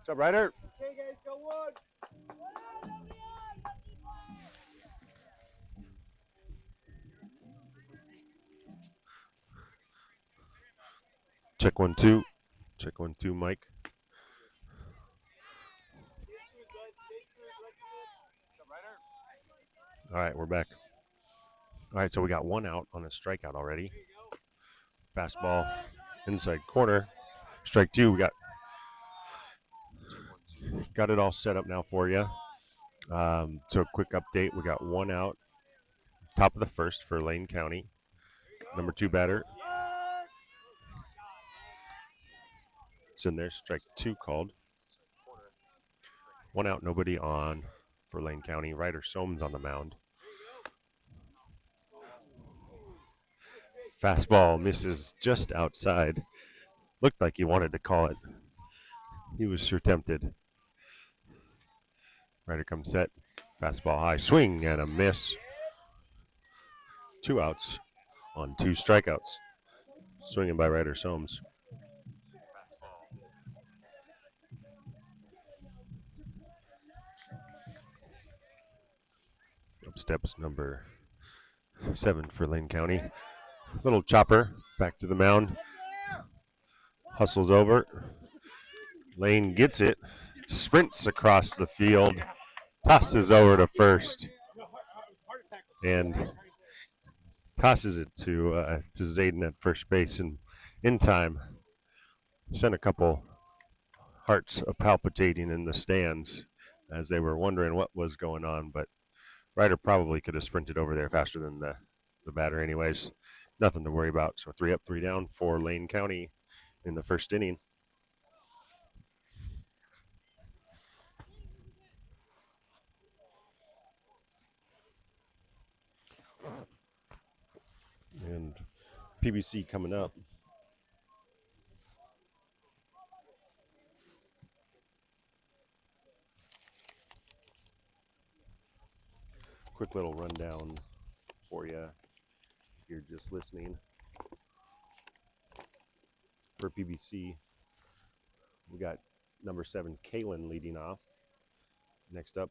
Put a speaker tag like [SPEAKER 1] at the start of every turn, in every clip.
[SPEAKER 1] What's up, Ryder?
[SPEAKER 2] Okay, guys, go one.
[SPEAKER 1] Check 1-2. Check 1-2, Mike. All right, we're back. All right, so we got one out on a strikeout already. Fastball inside corner. Strike two. We got it all set up now for you. So quick update. We got one out. Top of the first for Lane County. Number 2 batter. It's in there. Strike 2 called. One out, nobody on for Lane County. Ryder Soames on the mound. Fastball misses just outside. Looked like he wanted to call it. He was sure tempted. Ryder comes set. Fastball high. Swing and a miss. 2 outs on 2 strikeouts. Swinging by Ryder Soames. Up steps number 7 for Lane County. Little chopper back to the mound. Hustles over. Lane gets it. Sprints across the field. Tosses over to first. And tosses it to Zayden at first base. And in time, sent a couple hearts palpitating in the stands as they were wondering what was going on. But Ryder probably could have sprinted over there faster than the batter anyways. Nothing to worry about. So 3 up, 3 down for Lane County in the first inning. And PBC coming up. Quick little rundown for you. You're just listening. For PBC, we got number 7, Kalen, leading off. Next up,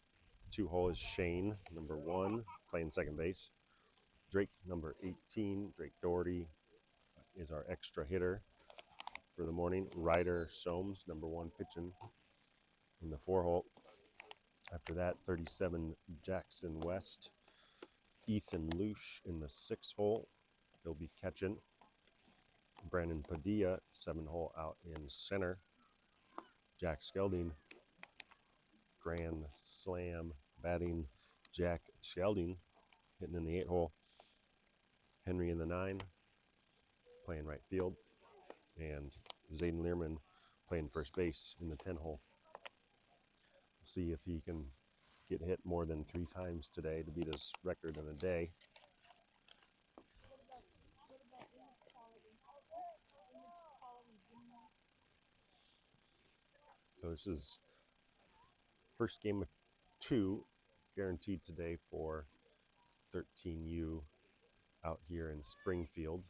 [SPEAKER 1] 2-hole is Shane, number 1, playing second base. Drake, number 18, Drake Doherty, is our extra hitter for the morning. Ryder Soames, number 1, pitching in the 4-hole. After that, 37, Jackson West. Ethan Lush in the 6-hole. He'll be catching. Brandon Padilla, 7-hole out in center. Jack Skelding, grand slam batting. Jack Skelding hitting in the 8-hole. Henry in the 9, playing right field. And Zayden Learman playing first base in the 10-hole. See if he can get hit more than 3 times today to beat his record in a day. So this is first game of 2 guaranteed today for 13U out here in Springfield.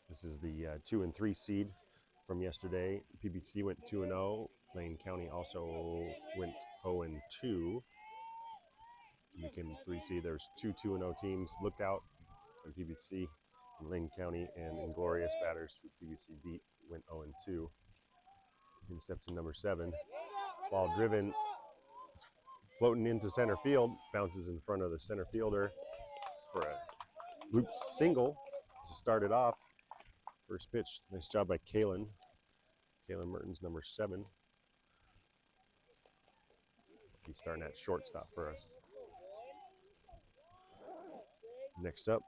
[SPEAKER 1] This is the 2 and 3 seed from yesterday. PBC went 2-0. Lane County also went 0-2. You can 3 seed. There's 2 2-0 teams. Look out in PBC. In Lane County and Inglorious batters who PBC beat went 0-2. In step to number 7. Ball driven, floating into center field, bounces in front of the center fielder for a loop single to start it off. First pitch, nice job by Kalen. Kalen Mertens, number 7. He's starting at shortstop for us. Next up,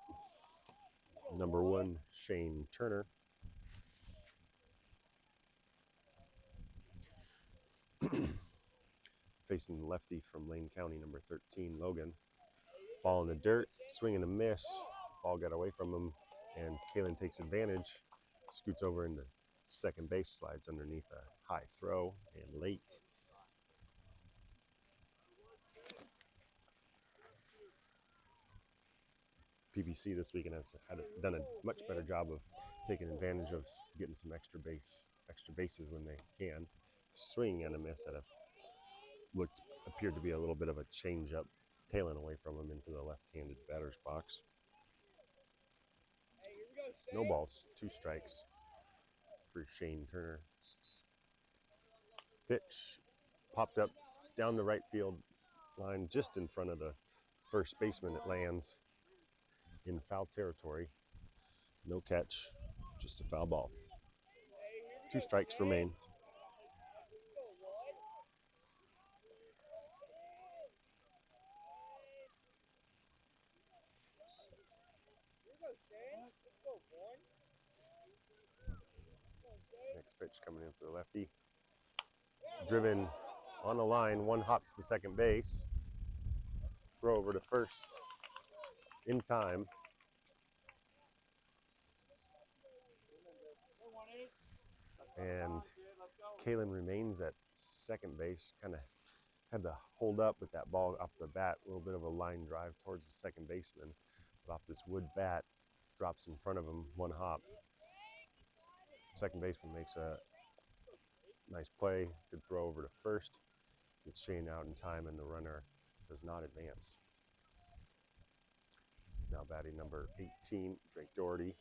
[SPEAKER 1] number 1, Shane Turner. Facing the lefty from Lane County, number 13, Logan. Ball in the dirt, swing and a miss. Ball got away from him, and Kalen takes advantage, scoots over into second base, slides underneath a high throw, and late. PBC this weekend has done a much better job of taking advantage of getting some extra bases when they can. Swinging and a miss at a appeared to be a little bit of a change up, tailing away from him into the left-handed batter's box. No balls, 2 strikes for Shane Turner. Pitch popped up down the right field line just in front of the first baseman. It lands in foul territory. No catch, just a foul ball. 2 strikes remain. Next pitch coming in for the lefty. Driven on the line, 1 hops to second base. Throw over to first in time. And Kalen remains at second base. Kind of had to hold up with that ball off the bat. A little bit of a line drive towards the second baseman. But off this wood bat, drops in front of him, 1 hop. Second baseman makes a nice play. Good throw over to first. Gets Shane out in time, and the runner does not advance. Now batting number 18, Drake Doherty.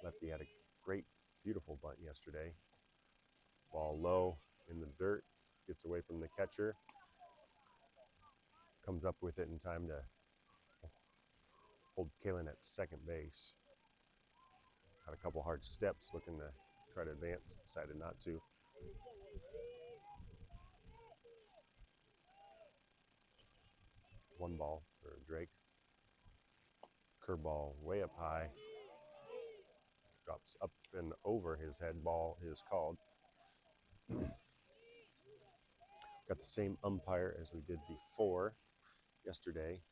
[SPEAKER 1] Lefty had a great, beautiful bunt yesterday. Ball low in the dirt. Gets away from the catcher. Comes up with it in time to hold Kalen at second base. Had a couple hard steps looking to try to advance. Decided not to. One ball for Drake. Curveball way up high. Drops up and over his head. Ball is called. Got the same umpire as we did before yesterday.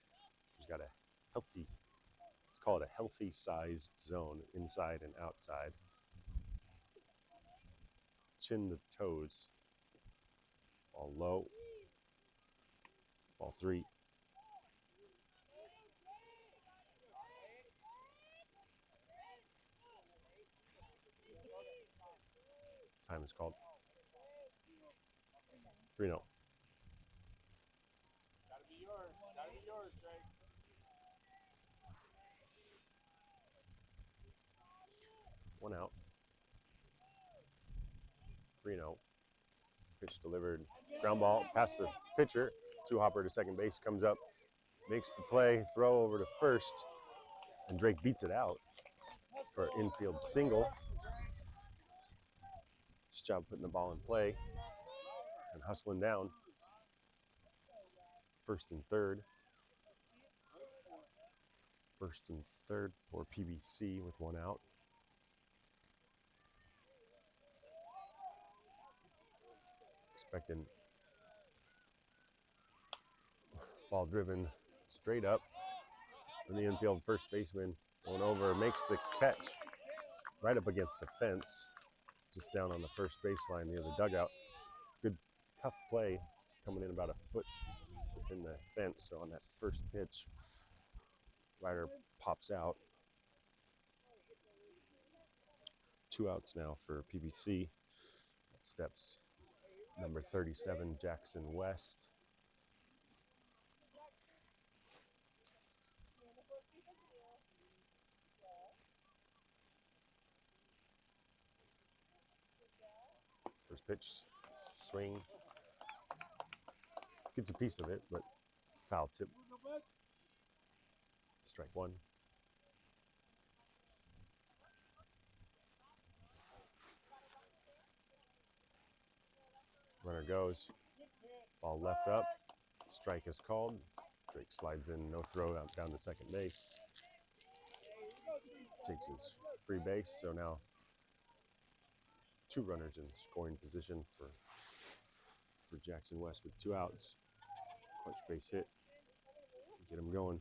[SPEAKER 1] He's got a healthy, let's call it a healthy sized zone, inside and outside. Chin to toes. Ball low. Ball 3. Time is called. 3-0.
[SPEAKER 2] Gotta be yours, Drake.
[SPEAKER 1] One out. 3-0. Pitch delivered. Ground ball past the pitcher. 2-hopper to second base. Comes up. Makes the play. Throw over to first. And Drake beats it out for an infield single. Nice job putting the ball in play and hustling down. First and third. First and third for PBC with 1 out. Expecting ball driven straight up from the infield. First baseman going over, makes the catch right up against the fence, just down on the first baseline near the dugout. Good tough play coming in about a foot within the fence. So on that first pitch, rider pops out. 2 outs now for PBC. Steps number 37, Jackson West. First pitch, swing. Gets a piece of it, but foul tip. Strike 1. Runner goes. Ball left up. Strike is called. Drake slides in, no throw out down to second base. Takes his free base, so now 2 runners in scoring position for Jackson West with 2 outs. Clutch base hit. Get him going.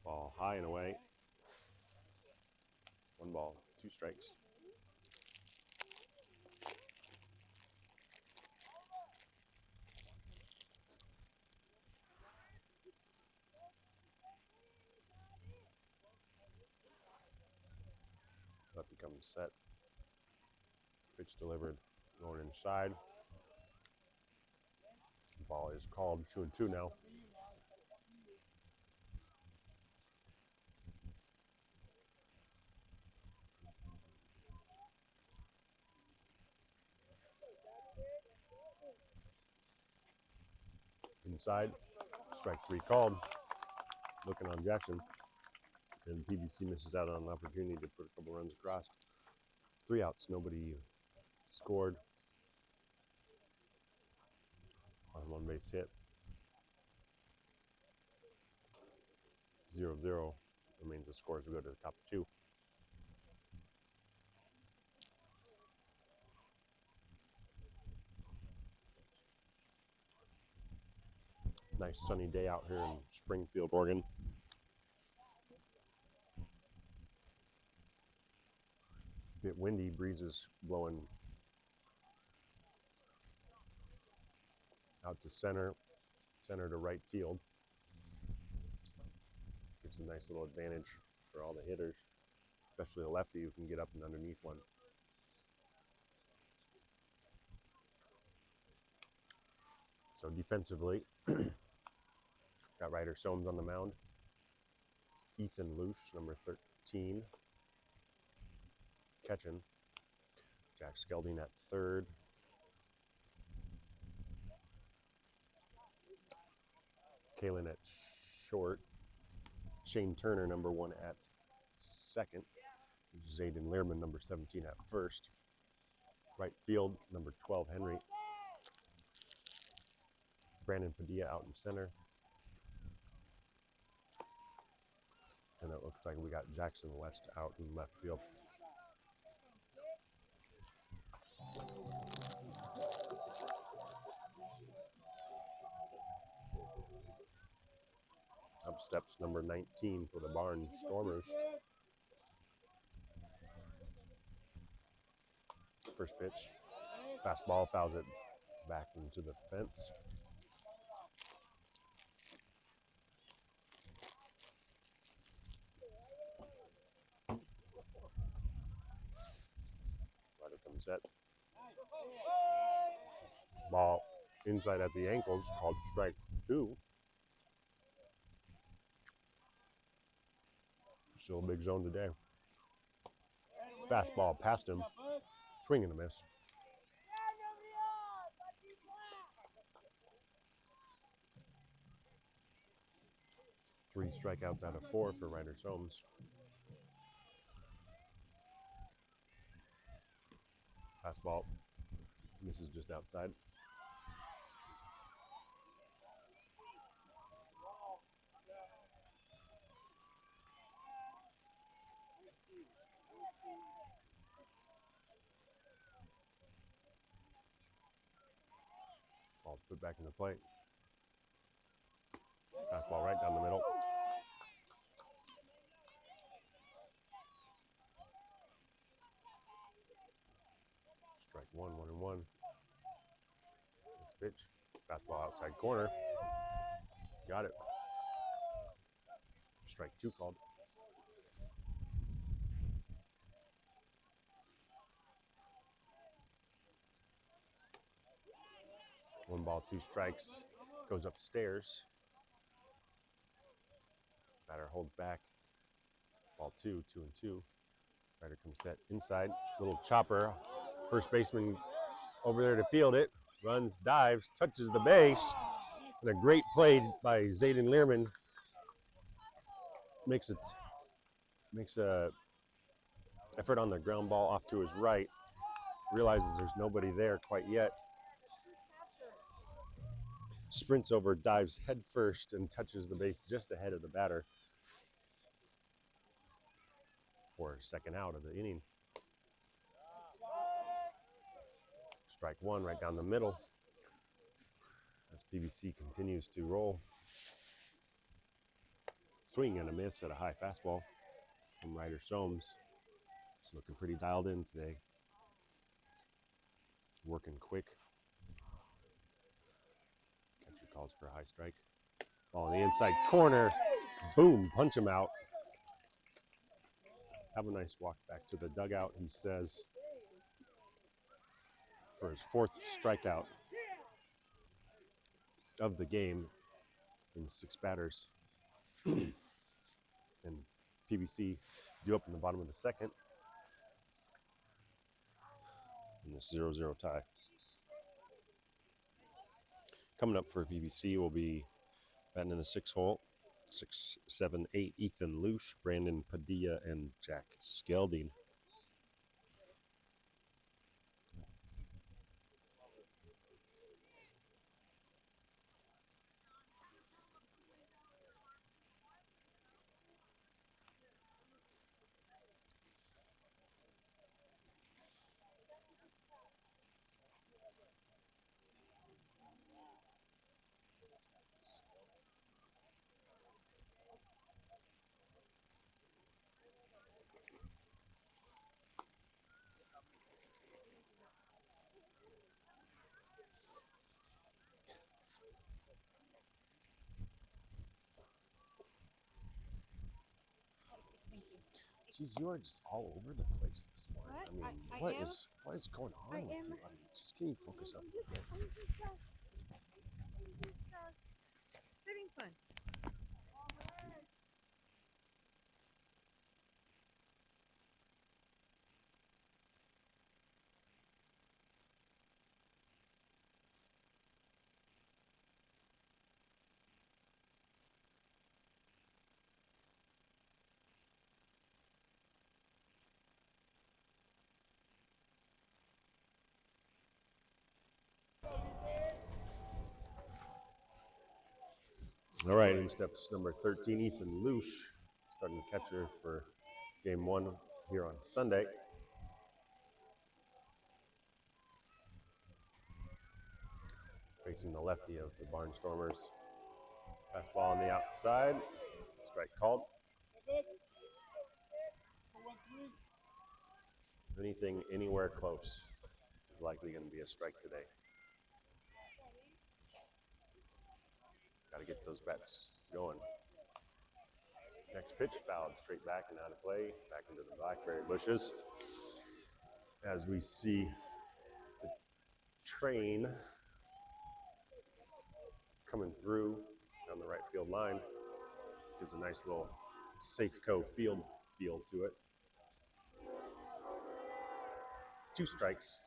[SPEAKER 1] Ball high and away. 1 ball, 2 strikes. comes set. Pitch delivered, going inside. Ball is called 2-2 now. Inside, strike 3 called. Looking on Jackson. And PBC misses out on an opportunity to put a couple runs across. 3 outs, nobody scored on 1 base hit. 0-0 remains the score as we go to the top 2. Nice sunny day out here in Springfield, Oregon. Bit windy, breezes blowing out to center to right field. Gives a nice little advantage for all the hitters, especially a lefty who can get up and underneath one. So defensively, got Ryder Soames on the mound. Ethan Luce, number 13, catching. Jack Skelding at third. Kalen at short. Shane Turner, number 1, at second. Zayden Learman, number 17, at first. Right field, number 12, Henry. Brandon Padilla out in center. And it looks like we got Jackson West out in left field. Up steps number 19 for the Barnstormers. First pitch, fastball, fouls it back into the fence. Ryder comes set. Ball inside at the ankles, called strike 2. Still a big zone today. Fastball past him, swing and a miss. Three strikeouts out of 4 for Ryder Soames. Fastball misses just outside. Ball's put back in the plate. Fastball right down the middle. Strike 1, 1-1. Next pitch. Fastball outside corner. Got it. Strike 2 called. One ball, 2 strikes. Goes upstairs. Batter holds back. Ball 2, 2-2. Ryder comes set inside. Little chopper. First baseman over there to field it. Runs, dives, touches the base. And a great play by Zayden Learman. Makes a effort on the ground ball off to his right. Realizes there's nobody there quite yet. Sprints over, dives head first, and touches the base just ahead of the batter for second out of the inning. Strike 1 right down the middle as PBC continues to roll. Swing and a miss at a high fastball from Ryder Soames. He's looking pretty dialed in today. Working quick. Catcher calls for a high strike. Ball in the inside corner. Boom, punch him out. have a nice walk back to the dugout, he says, for his fourth strikeout of the game in 6 batters. And PBC due up in the bottom of the second in this 0-0 tie. Coming up for PBC will be batting in the 6 hole, 6, 7, 8, Ethan Luce, Brandon Padilla, and Jack Skelding. Geez, you are just all over the place this morning.
[SPEAKER 3] What?
[SPEAKER 1] I mean, what is going on with you? I mean, just can you focus up?
[SPEAKER 3] I'm just having fun.
[SPEAKER 1] All right, in steps number 13, Ethan Luce, starting catcher for game 1 here on Sunday. Facing the lefty of the Barnstormers. Fastball on the outside. Strike called. Anything anywhere close is likely going to be a strike today. Got to get those bats going. Next pitch, fouled straight back and out of play, back into the blackberry bushes. As we see the train coming through down the right field line, gives a nice little Safeco field feel to it. 2 strikes,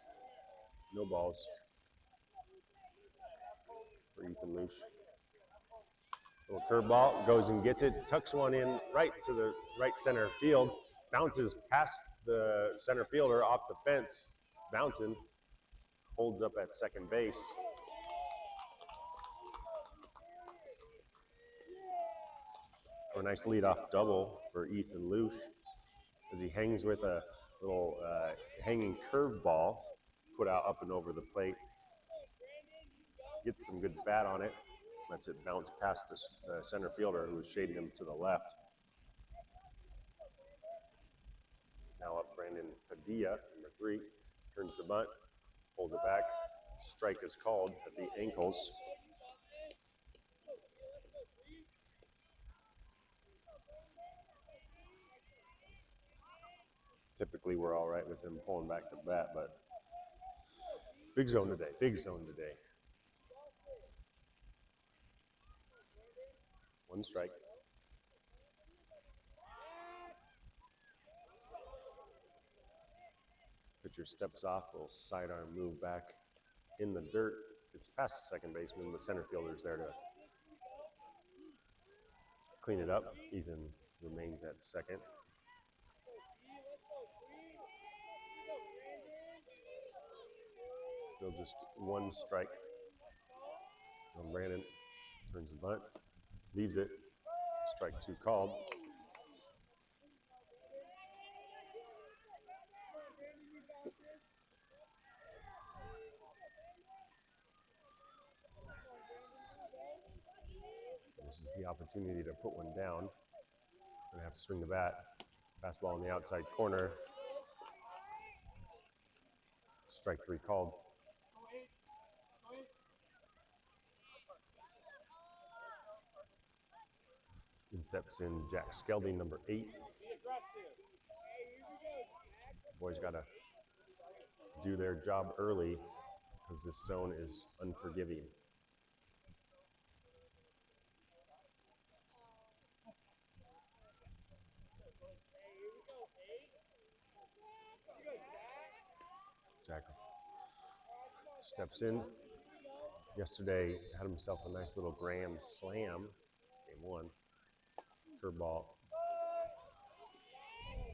[SPEAKER 1] no balls for Ethan Luce. Little curveball, goes and gets it, tucks one in right to the right center field, bounces past the center fielder off the fence, bouncing, holds up at second base. For a nice leadoff double for Ethan Luce as he hangs with a little hanging curveball put out up and over the plate. Gets some good bat on it. Lets it bounce past the center fielder who was shading him to the left. Now up Brandon Padilla, number 3, turns the bunt, holds it back. Strike is called at the ankles. Typically, we're all right with him pulling back the bat, but big zone today, big zone today. 1 strike. Pitcher steps off, little sidearm move back in the dirt. It's past the second baseman. The center fielder's there to clean it up. Ethan remains at second. Still just 1 strike. John Brandon turns the bunt, leaves it. Strike 2 called. This is the opportunity to put one down. Gonna have to swing the bat. Fastball in the outside corner. Strike 3 called. In steps in Jack Skelding, number 8. Boys got to do their job early because this zone is unforgiving. Jack steps in. Yesterday had himself a nice little grand slam. Game one. Curveball.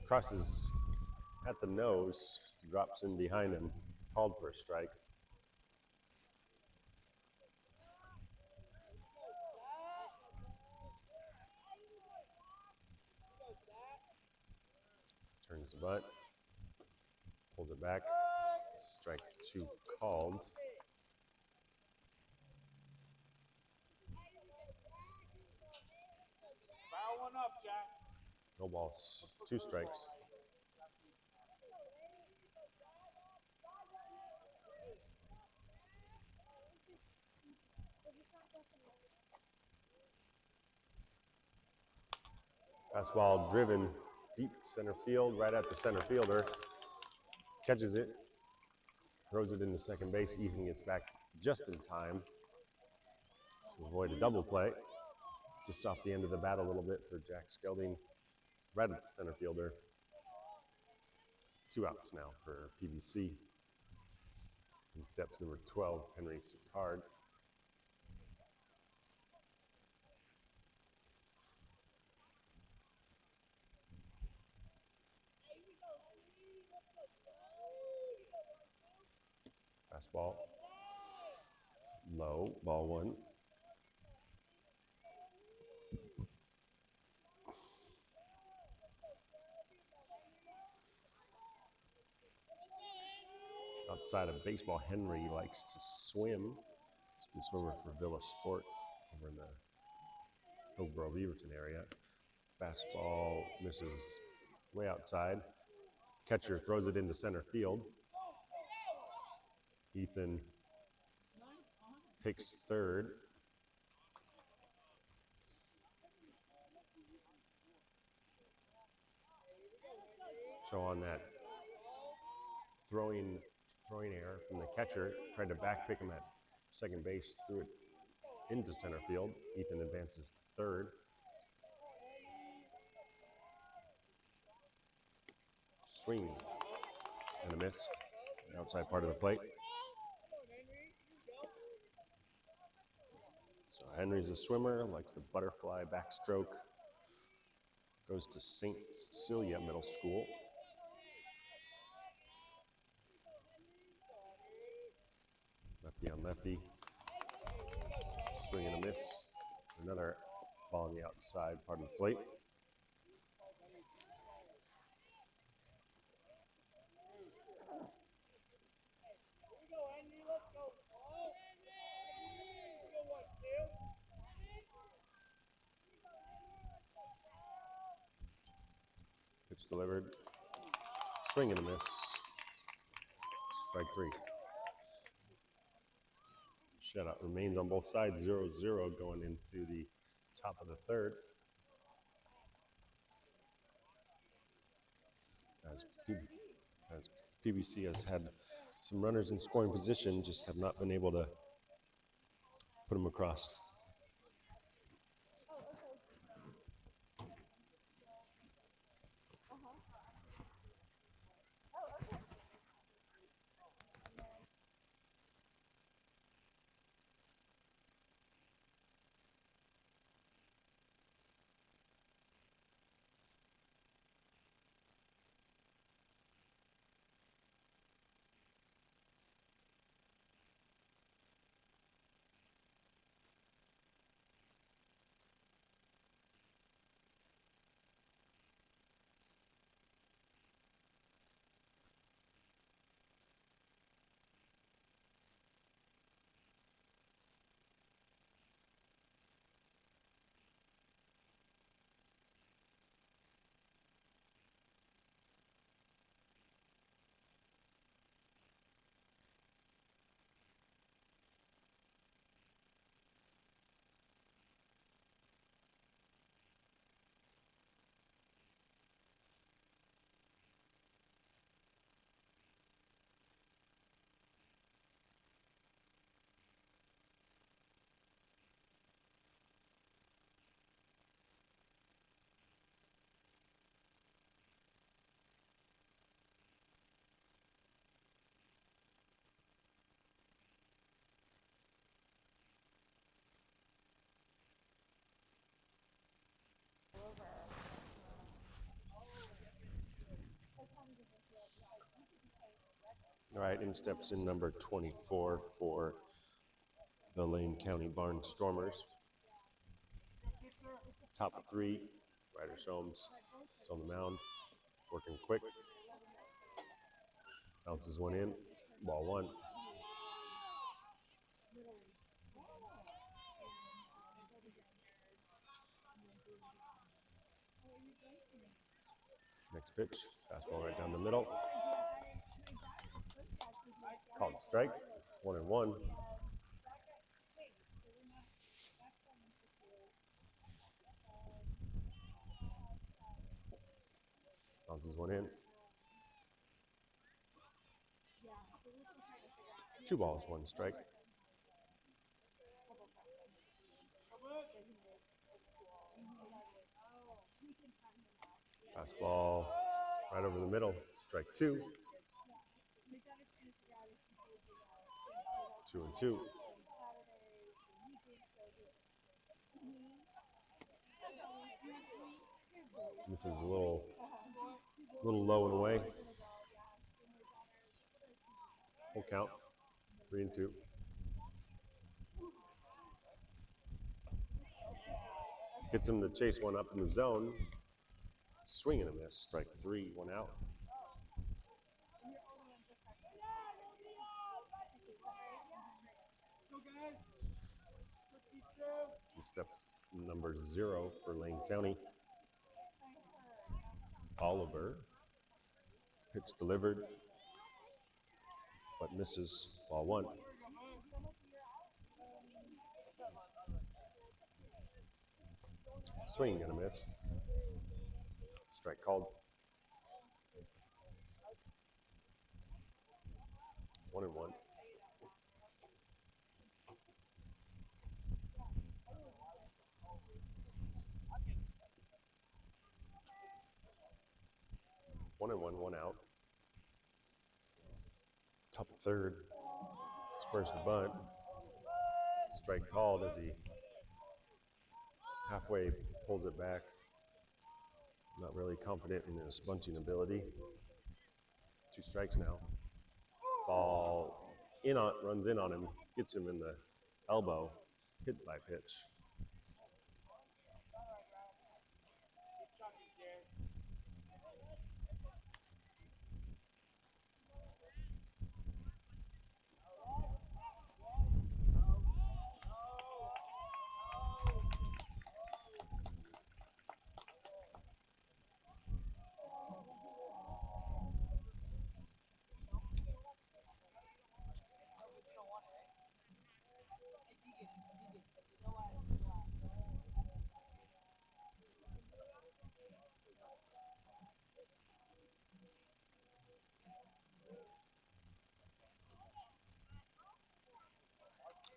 [SPEAKER 1] Crosses at the nose, drops in behind him, called for a strike. Turns the butt, pulls it back. Strike two called.
[SPEAKER 2] Foul one up, Jack.
[SPEAKER 1] No balls, 2 strikes. Fastball driven deep center field, right at the center fielder. Catches it, throws it into second base. Ethan gets back just in time to avoid a double play. Just off the end of the bat a little bit for Jack Skelding, right at the center fielder. 2 outs now for PBC. In steps number 12, Henry Sicard. Fastball, low, ball 1. Outside of baseball, Henry likes to swim. He's been swimmer for Villa Sport over in the Hillsborough Beaverton area. Fastball misses way outside. Catcher throws it into center field. Ethan takes third. So on that throwing error from the catcher, tried to back pick him at second base, threw it into center field. Ethan advances to third. Swing and a miss. Outside part of the plate. So Henry's a swimmer, likes the butterfly backstroke. Goes to St. Cecilia Middle School. Lefty on lefty. Swing and a miss. Another ball on the outside part of the plate. Pitch delivered. Swing and a miss. Strike 3. Shutout remains on both sides, 0-0 going into the top of the third. As PBC has had some runners in scoring position, just have not been able to put them across. All right, in steps in number 24 for the Lane County Barnstormers. Top three, Ryder Soames is on the mound, working quick. Bounces one in, ball one. Next pitch, fastball right down the middle. Called strike, 1-1. Bounces one in. 2 balls, 1 strike. Fastball right over the middle, strike 2. 2-2. This is a little low and away. Full count, 3-2. Gets him to chase one up in the zone. Swing and a miss, strike 3, 1 out. Steps number 0 for Lane County. Oliver. Pitch delivered, but misses, ball 1. Swing and a miss. Strike called. 1-1. 1-1, 1 out. Top of third. Squares the bunt. Strike called as he halfway pulls it back. Not really confident in his bunting ability. 2 strikes now. Ball runs in on him, gets him in the elbow, hit by pitch.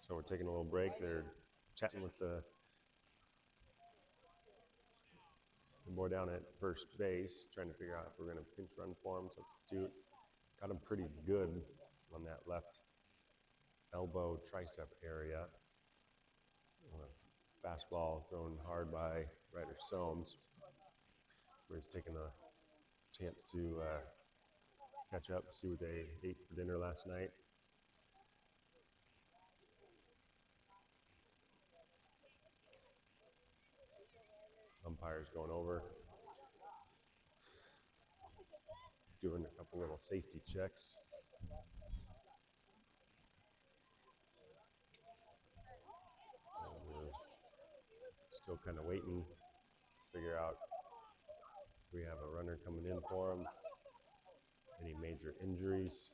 [SPEAKER 1] So we're taking a little break. They're chatting with the boy down at first base, trying to figure out if we're going to pinch run for him, substitute. Got him pretty good on that left elbow tricep area. Fastball thrown hard by Ryder Soames. He's taking a chance to catch up, see what they ate for dinner last night. Umpires going over, doing a couple little safety checks. Still kind of waiting to figure out if we have a runner coming in for him. Any major injuries?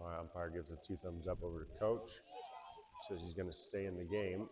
[SPEAKER 1] Our umpire gives a 2 thumbs up over to coach. Says he's going to stay in the game.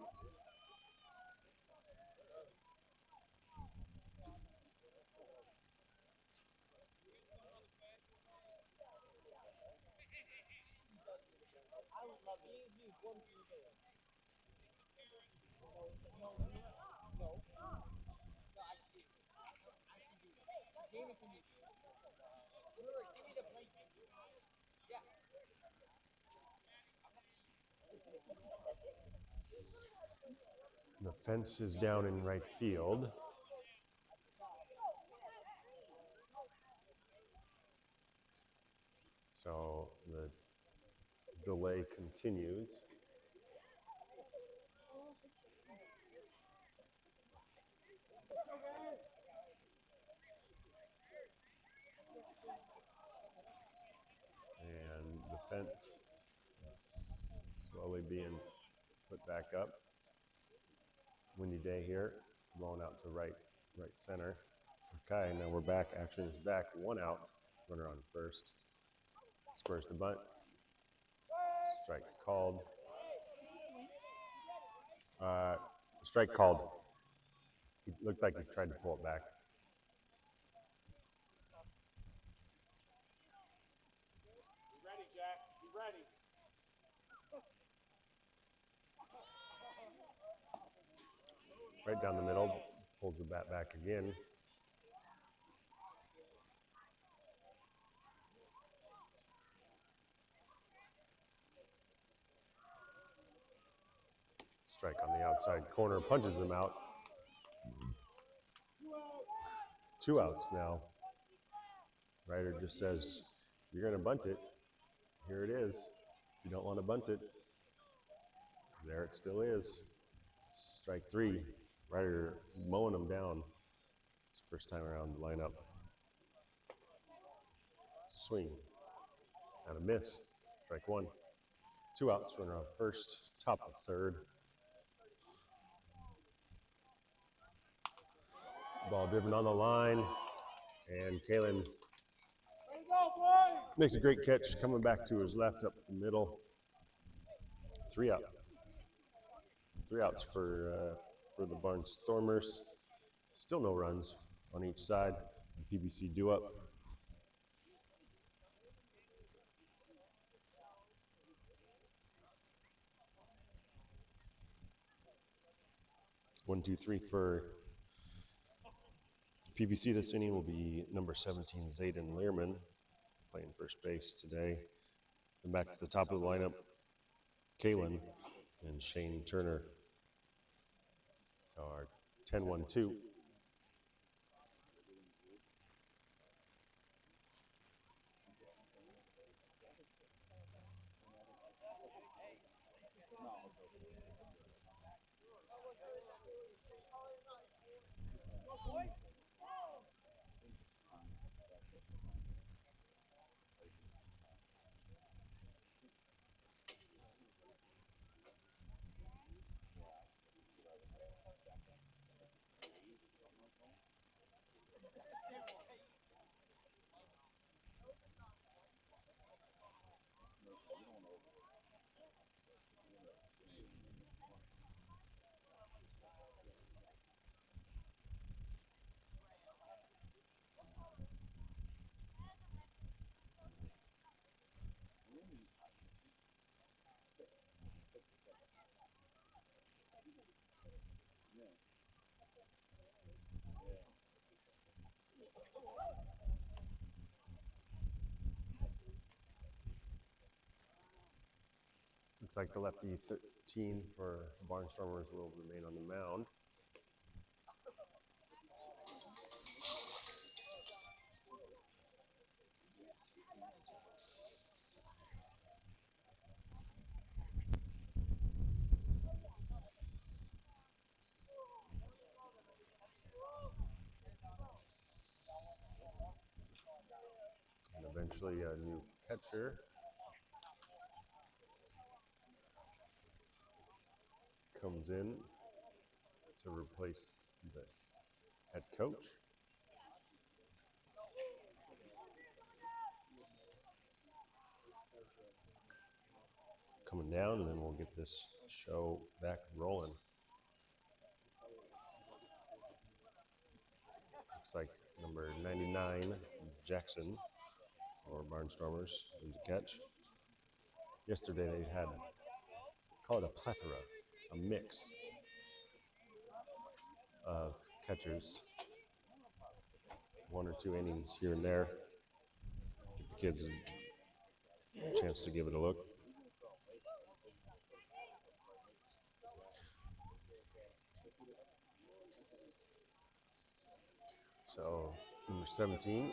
[SPEAKER 1] The fence is down in right field. So the delay continues. And the fence is slowly being put back up. Windy day here, blowing out to right center. Okay, now we're back. Action is back. 1 out. Runner on first. Spurs to bunt. Strike called. Strike called. He looked like he tried to pull it back.
[SPEAKER 2] Be ready, Jack. Be ready.
[SPEAKER 1] Right down the middle. Pulls the bat back again. Strike on the outside corner. Punches him out. 2 outs now. Ryder just says, you're going to bunt it. Here it is. If you don't want to bunt it, there it still is. Strike 3. Ryder mowing him down. It's first time around the lineup. Swing. And a miss. Strike 1. 2 outs. Runner on first. Top of third. Ball driven on the line. And Kalen makes a great catch, coming back to his left up the middle. 3 out. 3 outs for the Barnstormers. Still no runs on each side. PBC due up. One, two, three for PBC this inning will be number 17, Zayden Learman, playing first base today. And back to the top of the lineup, Kalen and Shane Turner. So our 10-1-2. Looks like the lefty 13 for Barnstormers will remain on the mound. And eventually a new catcher comes in to replace the head coach. Coming down, and then we'll get this show back rolling. Looks like number 99, Jackson, for Barnstormers, in the catch. Yesterday they had, call it a plethora, a mix of catchers. 1 or 2 innings here and there. Give the kids a chance to give it a look. So number 17,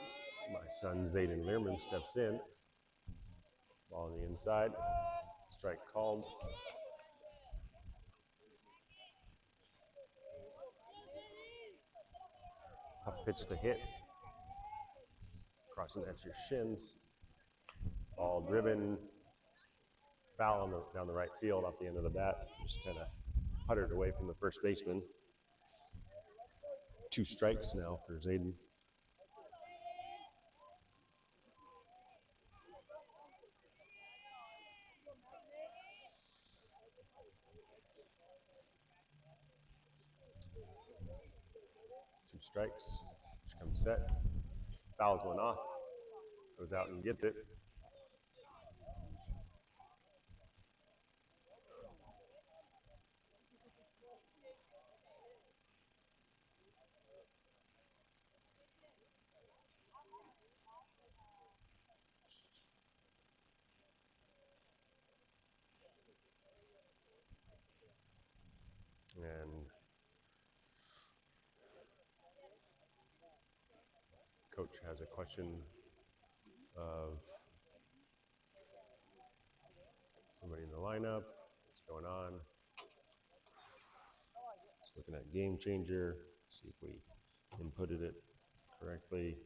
[SPEAKER 1] my son Zayden Learman steps in. Ball on the inside. Strike called. Tough pitch to hit. Crossing at your shins. Ball driven. Foul on down the right field off the end of the bat. Just kind of puttered away from the first baseman. 2 strikes now for Zayden. Two strikes. Here comes set. Fouls one off. Goes out and gets it. And coach has a question of somebody in the lineup. What's going on? Just looking at game changer. See if we inputted it correctly.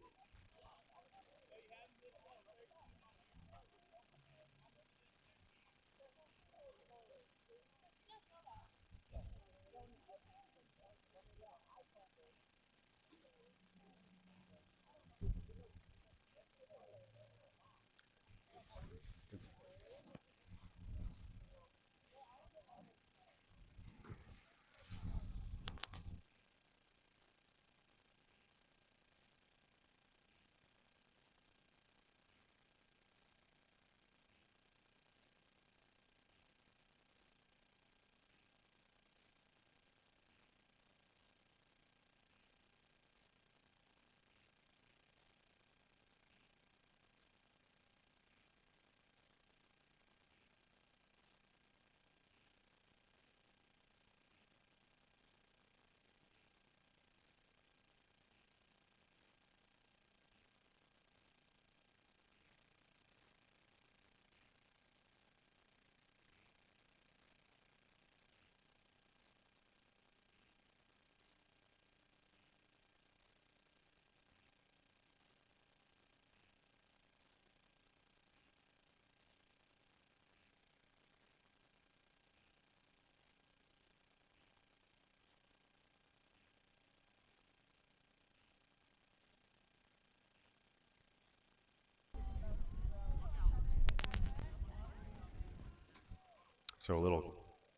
[SPEAKER 1] So a little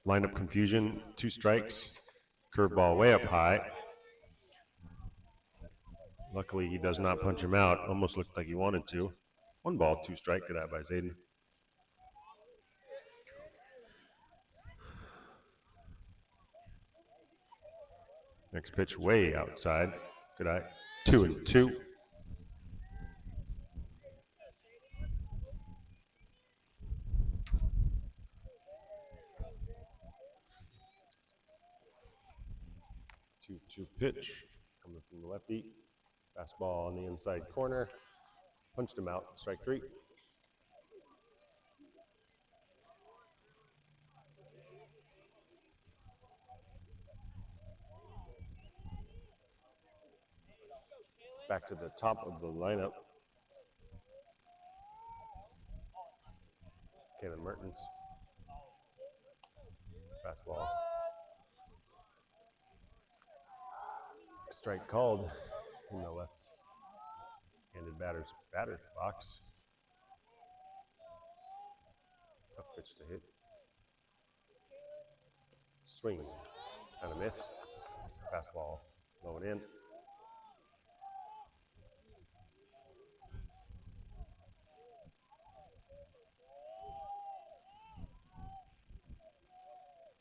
[SPEAKER 1] lineup confusion. 2 strikes. Curveball way up high. Luckily, he does not punch him out. Almost looked like he wanted to. 1 ball, 2 strike. Good out by Zayden. Next pitch way outside. Good eye. 2-2. Two pitch coming from the lefty. Fastball on the inside corner. Punched him out. Strike 3. Back to the top of the lineup. Kevin Mertens. Fastball. Strike called in the left-handed batter's box. Tough pitch to hit. Swing. Kind of miss. Fastball low and in.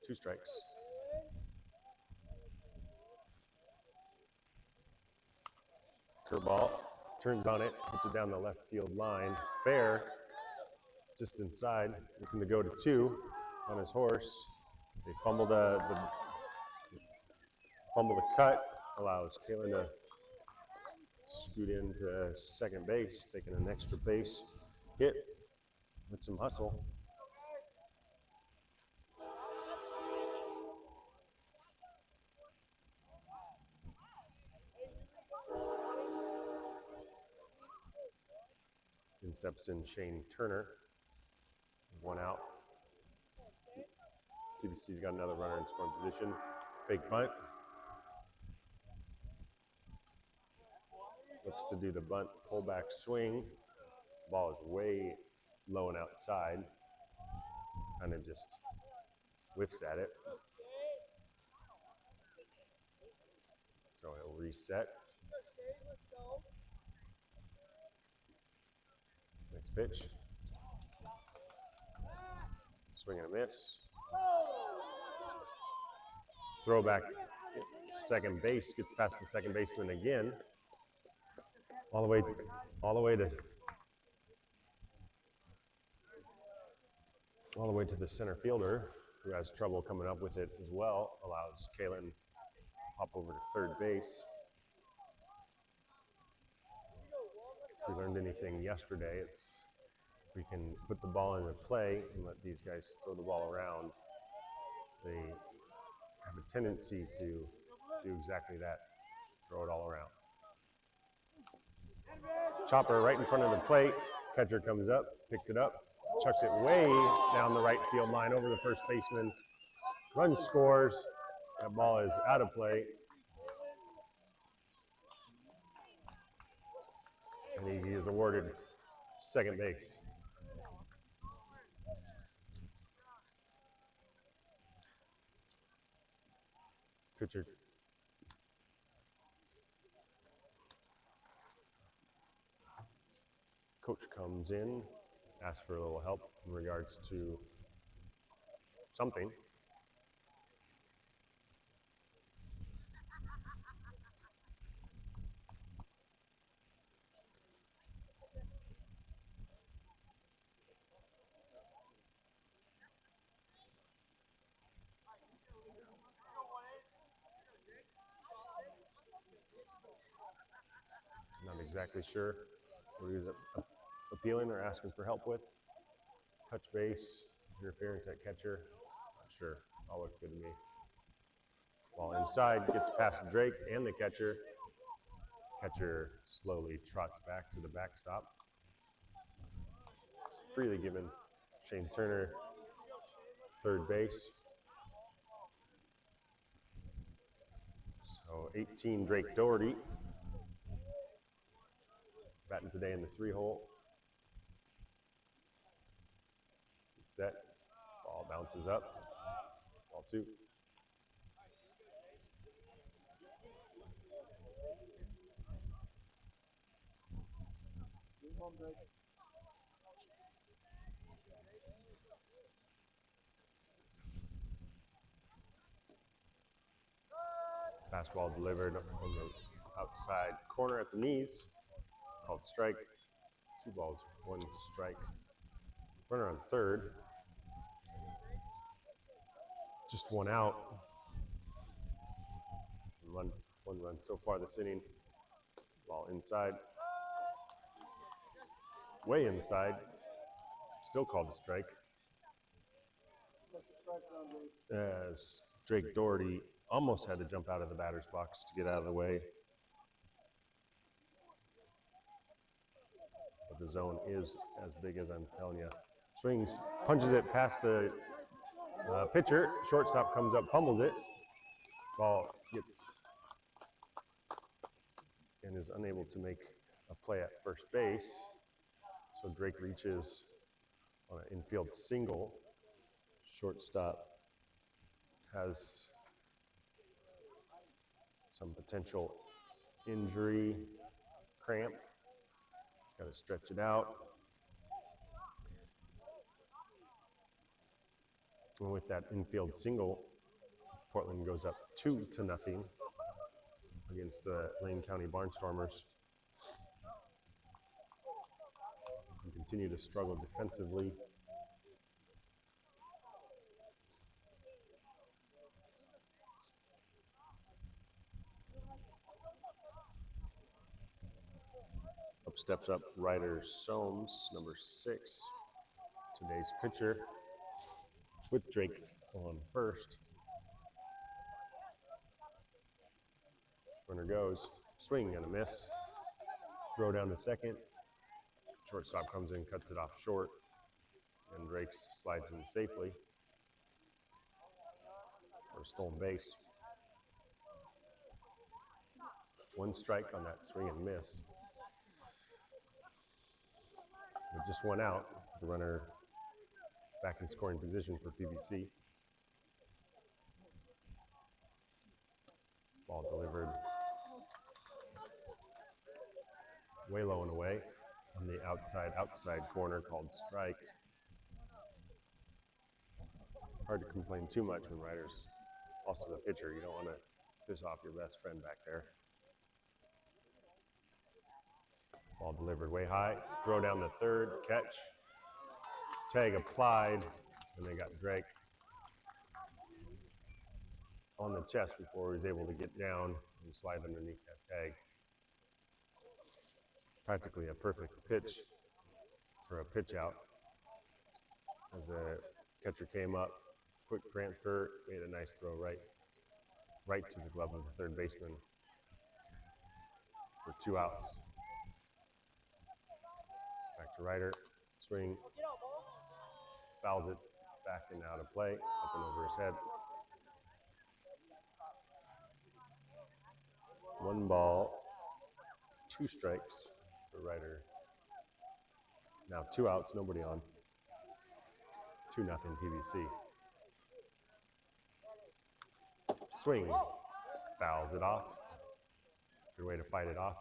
[SPEAKER 1] Two strikes. Curveball, turns on it, puts it down the left field line. Fair, just inside, looking to go to 2 on his horse. They fumble the cut, allows Kalen to scoot into second base, taking an extra base hit with some hustle. In steps in Shane Turner. One out. PBC's got another runner in scoring position. Fake bunt. Looks to do the bunt pullback swing. Ball is way low and outside. Kind of just whiffs at it. So he'll reset. Next pitch. Swing and a miss. Throwback second base, gets past the second baseman again. All the way to the center fielder, who has trouble coming up with it as well. Allows Kalen hop over to third base. If we learned anything yesterday, it's if we can put the ball into play and let these guys throw the ball around, they have a tendency to do exactly that, throw it all around. Chopper right in front of the plate. Catcher comes up, picks it up, chucks it way down the right field line over the first baseman. Run scores. That ball is out of play. And he is awarded second base. Pitcher. Coach comes in, asks for a little help in regards to something. Not exactly sure what he was appealing or asking for help with. Touch base, interference at catcher. Not sure. All looked good to me. Ball inside, gets past Drake and the catcher. Catcher slowly trots back to the backstop. Freely given Shane Turner third base. So 18, Drake Doherty. Batting today in the 3-hole. Set. Ball bounces up. Ball 2. Fastball delivered on the outside corner at the knees. Called strike. 2 balls, 1 strike. Runner on third. Just 1 out. One run so far this inning. Ball inside. Way inside. Still called a strike. As Drake Doherty almost had to jump out of the batter's box to get out of the way. But the zone is as big as I'm telling you. Swings, punches it past the pitcher. Shortstop comes up, pummels it. Ball gets and is unable to make a play at first base. So Drake reaches on an infield single. Shortstop has some potential injury, cramp. He's got to stretch it out. And with that infield single, Portland goes up 2-0 against the Lane County Barnstormers. We continue to struggle defensively. steps up Ryder Soames, number 6, today's pitcher, with Drake on first. Runner goes, swing and a miss. Throw down to second. Shortstop comes in, cuts it off short, and Drake slides in safely for a stolen base. One strike on that swing and miss. With just one out, the runner back in scoring position for PBC. Ball delivered way low and away on the outside corner, called strike. Hard to complain too much when Ryder's also the pitcher. You don't want to piss off your best friend back there. Ball delivered way high. Throw down the third, catch. Tag applied, and they got Drake on the chest before he was able to get down and slide underneath that tag. Practically a perfect pitch for a pitch out. As the catcher came up, quick transfer, made a nice throw right to the glove of the third baseman for 2 outs. Back to Ryder, swing, fouls it back and out of play, up and over his head. 1 ball, 2 strikes for Ryder. Now 2 outs, nobody on. 2-0 PBC. Swing, fouls it off. Good way to fight it off.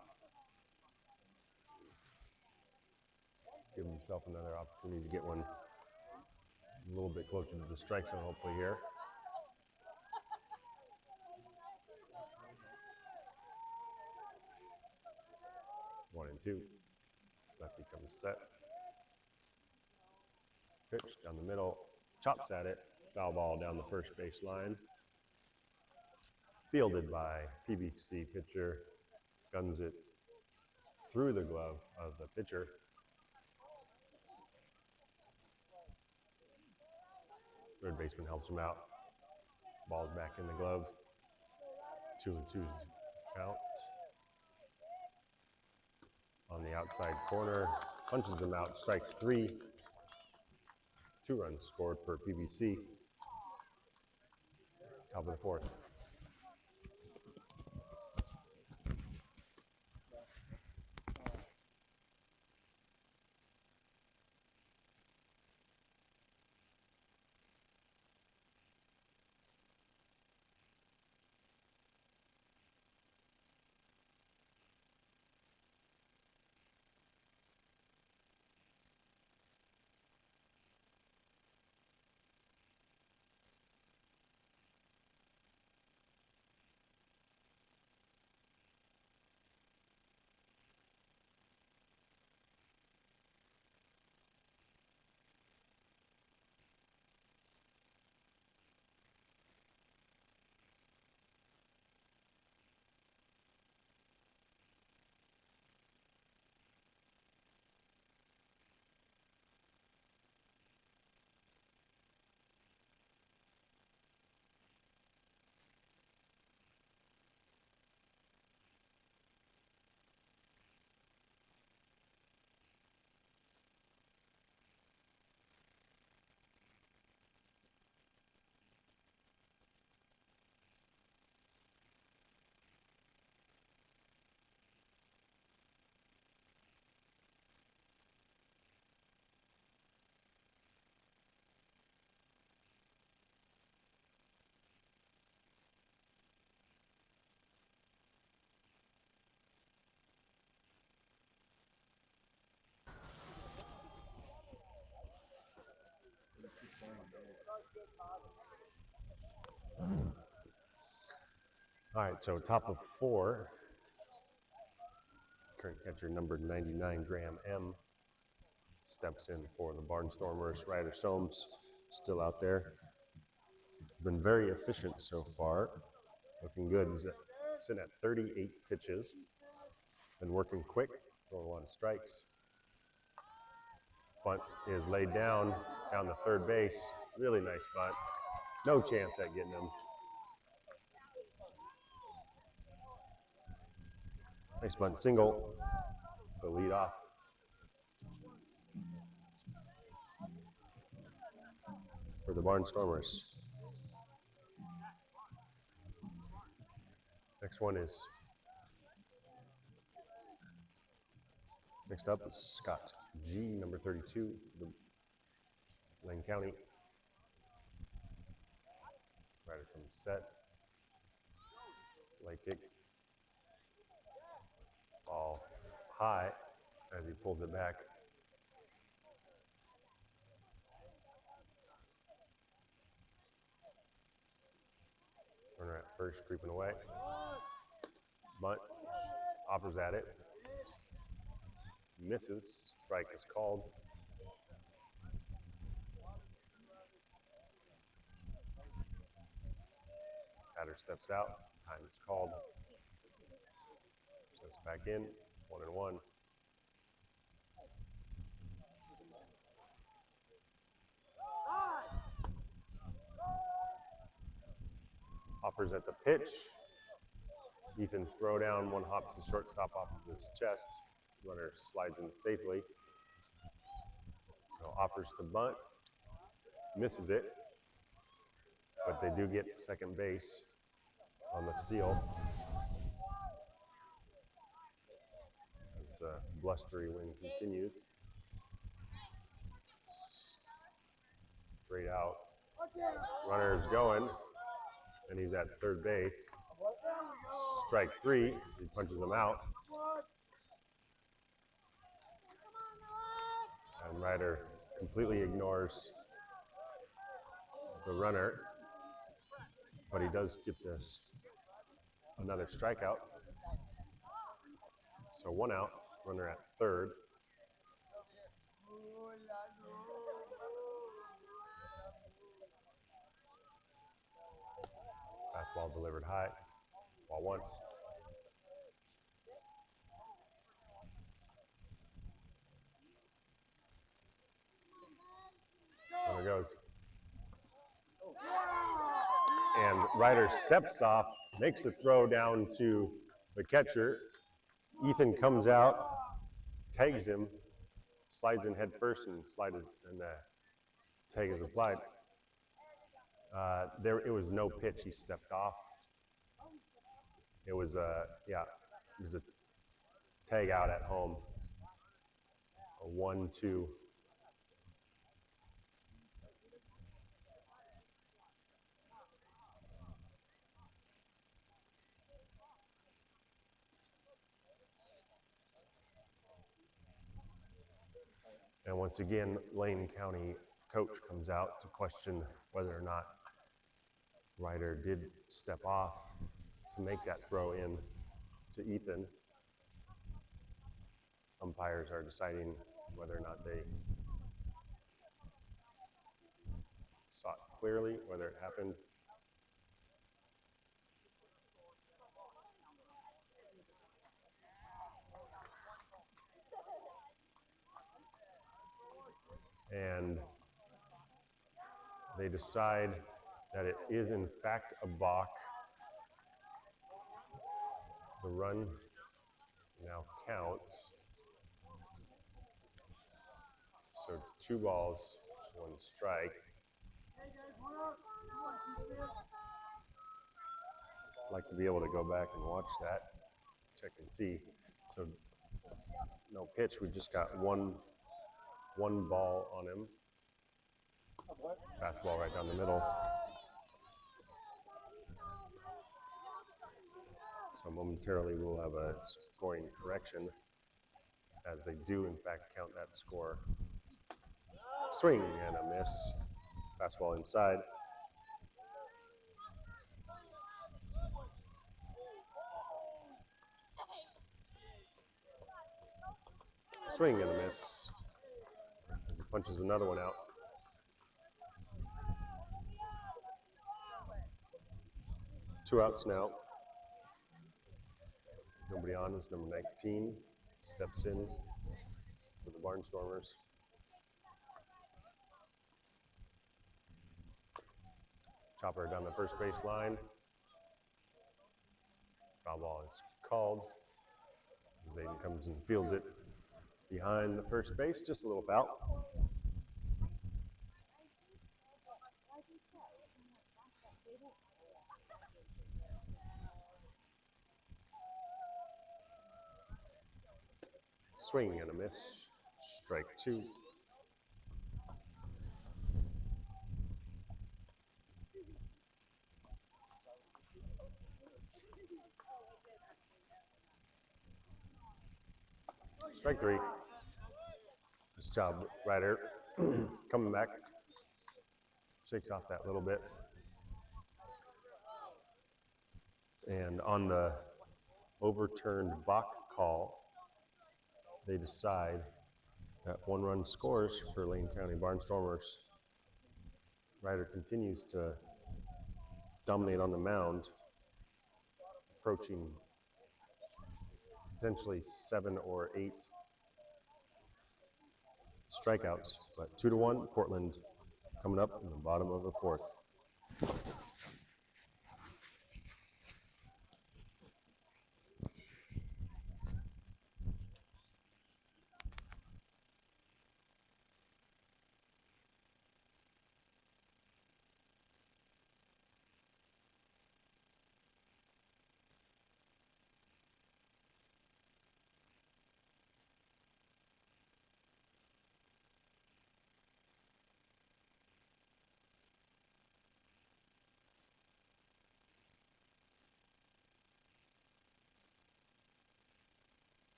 [SPEAKER 1] Give himself another opportunity to get one a little bit closer to the strike zone, hopefully here. One and two. Lefty comes set. Pitch down the middle, chops at it, foul ball down the first base line. Fielded by PBC pitcher, guns it through the glove of the pitcher. Third baseman helps him out. Ball's back in the glove. 2-2 count. On the outside corner, punches him out, strike 3. 2 runs scored for PBC. Top of the 4th. All right, so top of 4. Current catcher number 99, Graham M. steps in for the Barnstormers. Ryder Soames still out there. Been very efficient so far. Looking good. He's sitting at 38 pitches. Been working quick, Throwing a lot of strikes. Bunt is laid down the third base. Really nice bunt. No chance at getting him. Nice bunt single to lead off. For the Barnstormers. Next up is Scott G, number 32, the Lane County. Rider from set. Leg kick. Ball high as he pulls it back. Runner at first, creeping away. Bunt, offers at it. Misses, strike is called. Batter steps out, time is called. Steps back in, 1-1. Offers at the pitch. Ethan's throw down, one hops the shortstop off of his chest. Runner slides in safely. So offers to bunt, misses it, but they do get second base on the steal. As the blustery wind continues. Straight out. Runner's going, and he's at third base. Strike three, he punches him out. And Ryder completely ignores the runner, but he does get this another strikeout. So 1 out, runner at third. Fastball delivered high, ball 1. Runner goes. And Ryder steps off, makes the throw down to the catcher. Ethan comes out, tags him, slides in head first, and tag is applied. It was no pitch. He stepped off. It was a tag out at home. A 1-2. And once again, Lane County coach comes out to question whether or not Ryder did step off to make that throw in to Ethan. Umpires are deciding whether or not they saw it clearly, whether it happened. And they decide that it is in fact a balk. The run now counts. So 2 balls, 1 strike. I'd like to be able to go back and watch that, check and see. So no pitch, we just got one ball on him. Fastball right down the middle. So momentarily we'll have a scoring correction as they do in fact count that score. Swing and a miss. Fastball inside. Swing and a miss. As he punches another one out. Two outs now. Nobody on is number 19, steps in for the Barnstormers. Chopper down the first base line. Foul ball is called. Zayden comes and fields it behind the first base, just a little foul. Swing and a miss. Strike two. Strike three. Nice job, Ryder. Coming back. Shakes off that little bit. And on the overturned Bach call, they decide that 1 run scores for Lane County Barnstormers. Ryder continues to dominate on the mound, approaching potentially 7 or 8 strikeouts. But 2-1, Portland coming up in the bottom of the fourth.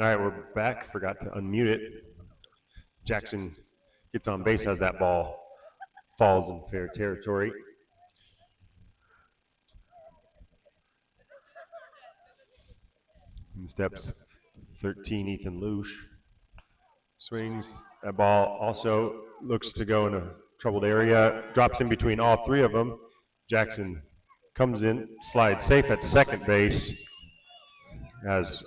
[SPEAKER 1] All right, we're back. Forgot to unmute it. Jackson gets on base as that ball falls in fair territory. In steps 13, Ethan Lush. Swings. That ball also looks to go in a troubled area. Drops in between all three of them. Jackson comes in, slides safe at second base as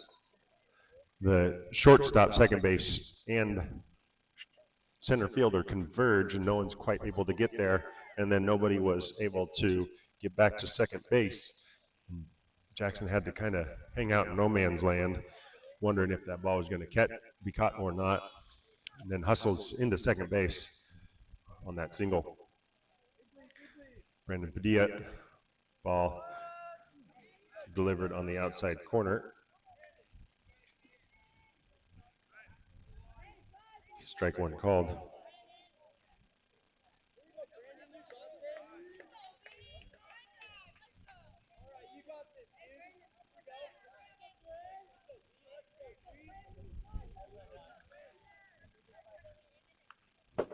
[SPEAKER 1] the shortstop, second base, and center fielder converge, and no one's quite able to get there. And then nobody was able to get back to second base. Jackson had to kind of hang out in no man's land, wondering if that ball was going to be caught or not. And then hustles into second base on that single. Brandon Padilla, ball delivered on the outside corner. Strike one called.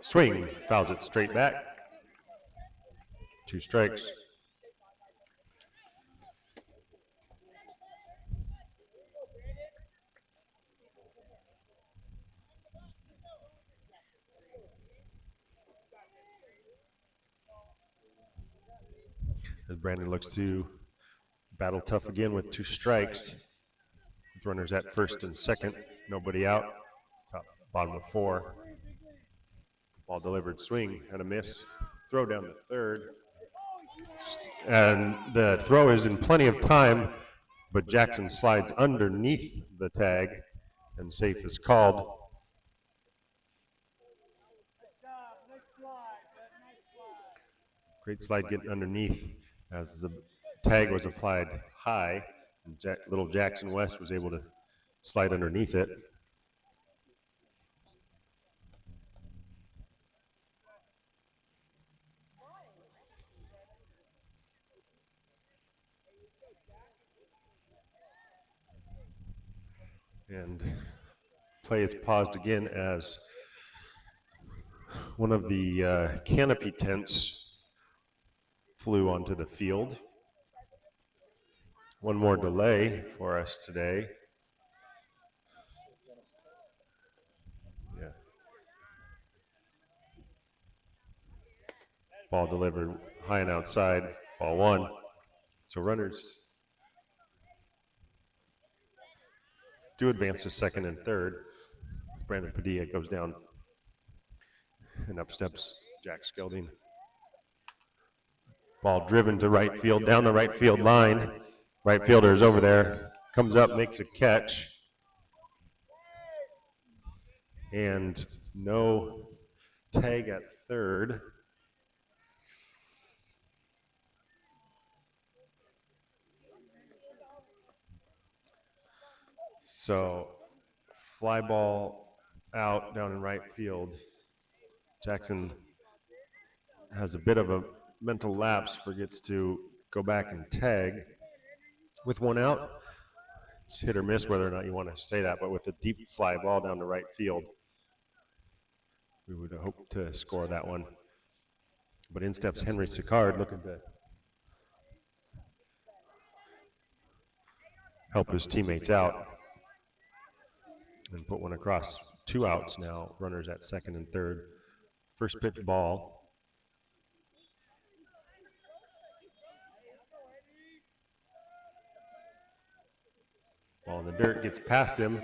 [SPEAKER 1] Swing, fouls it straight back. 2 strikes. as Brandon looks to battle tough again with 2 strikes. With runners at first and second, nobody out. Top, bottom of 4. Ball delivered, swing and a miss. Throw down the third. And the throw is in plenty of time, but Jackson slides underneath the tag, and safe is called. Great slide getting underneath as the tag was applied high. And little Jackson West was able to slide underneath it. And play is paused again as one of the canopy tents flew onto the field. One more delay for us today. Yeah. Ball delivered high and outside, ball 1. So runners do advance to second and third. As Brandon Padilla goes down, and up steps Jack Skelding. Ball driven to right field, down the right field line. Right fielder is over there, comes up, makes a catch. And no tag at third. So fly ball out down in right field. Jackson has a bit of a mental lapse, forgets to go back and tag. With 1 out, it's hit or miss whether or not you want to say that, but with a deep fly ball down the right field, we would hope to score that one. But in steps Henry Sicard, looking to help his teammates out and put one across. 2 outs now, runners at second and third. First pitch ball. Ball in the dirt, gets past him,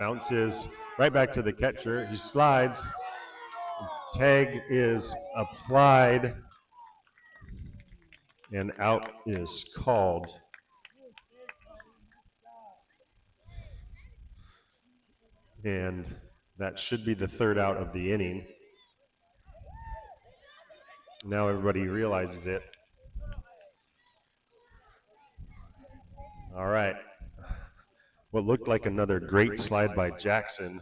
[SPEAKER 1] bounces right back to the catcher. He slides. Tag is applied, and out is called. And that should be the 3rd out of the inning. Now everybody realizes it. All right. What looked like another great slide by Jackson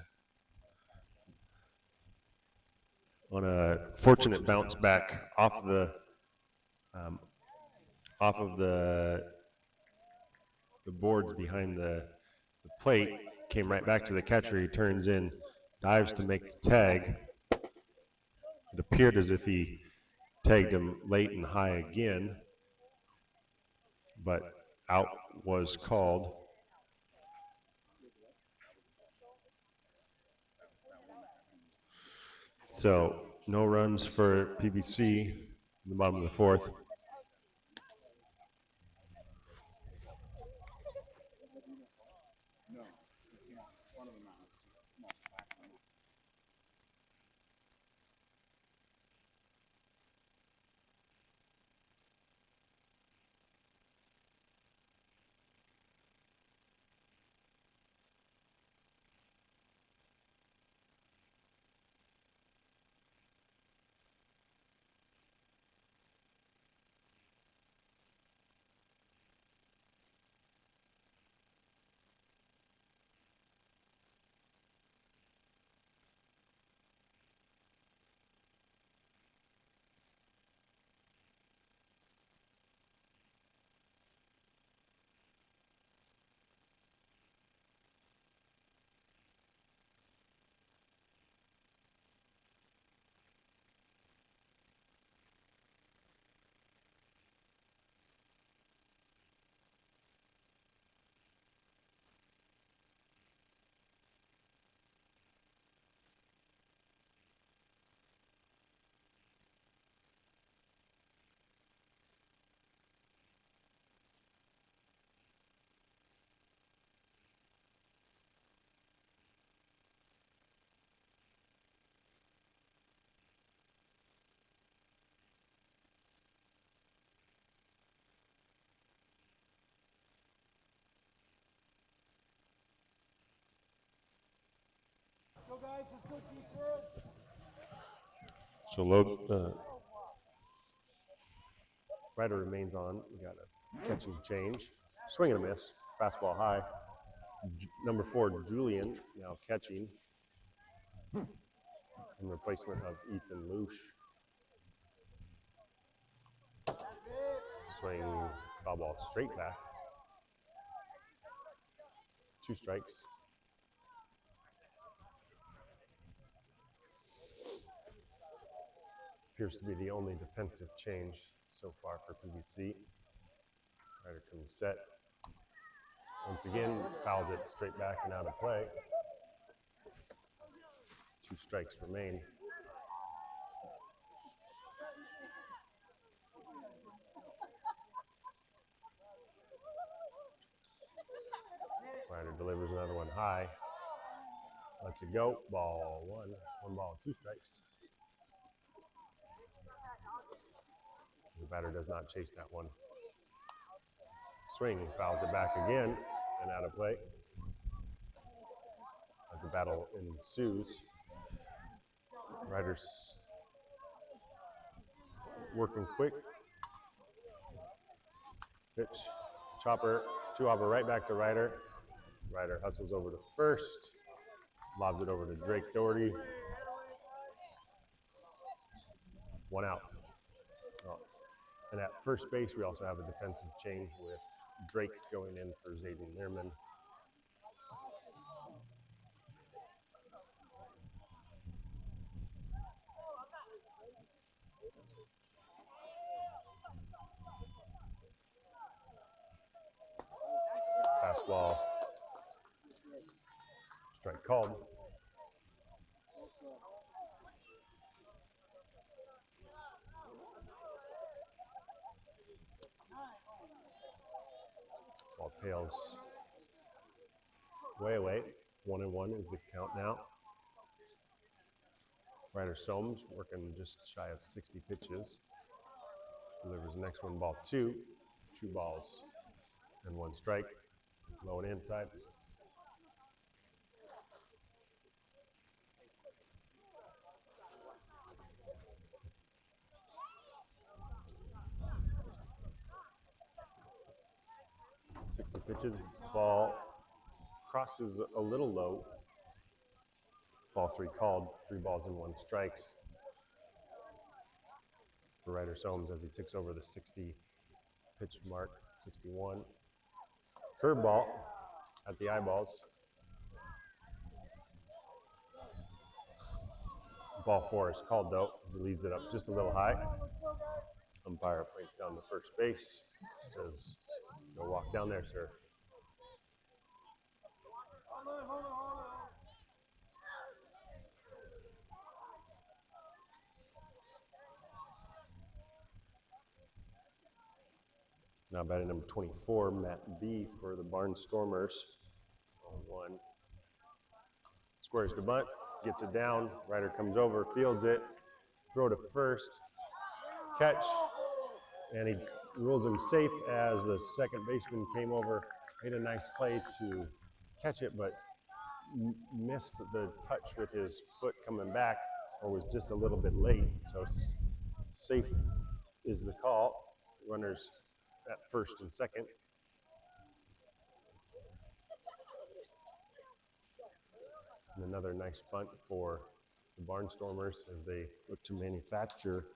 [SPEAKER 1] on a fortunate bounce back off of the boards behind the plate, came right back to the catcher. He turns in, dives to make the tag. It appeared as if he tagged him late and high again, but out was called. So no runs for PBC in the bottom of the 4th. So low, rider remains on. We got a catching change. Swing and a miss. Fastball high. Number 4, Julian, now catching in replacement of Ethan Loosh. Swing, foul ball straight back. 2 strikes. Appears to be the only defensive change so far for PBC. Rider comes set. Once again, fouls it straight back and out of play. 2 strikes remain. Rider delivers another one high. Lets it go. Ball 1. 1 ball, 2 strikes. The batter does not chase that one. Swing, fouls it back again and out of play. As the battle ensues, Riders working quick. Pitch, chopper, 2-hopper right back to Ryder. Ryder hustles over to first, lobs it over to Drake Doherty. 1 out. Oh. And at first base, we also have a defensive change with Drake going in for Zayden Learman. Fastball, strike called. Ball tails way away. 1-1 is the count now. Ryder Soames working just shy of 60 pitches. Delivers the next one, ball 2. 2 balls and 1 strike. Low and inside. The pitches, ball crosses a little low. Ball 3 called, 3 balls and 1 strikes for Ryder Soames as he ticks over the 60 pitch mark, 61. Curveball at the eyeballs. Ball 4 is called though, as he leads it up just a little high. Umpire points down to first base, says, "Go walk down there, sir." Now batting number 24, Matt B for the Barnstormers. 1. Squares to bunt, gets it down. Ryder comes over, fields it, throw to first, catch, and he rules him safe as the second baseman came over, made a nice play to catch it, but missed the touch with his foot coming back, or was just a little bit late. So safe is the call. Runners at first and second. And another nice bunt for the Barnstormers as they look to manufacture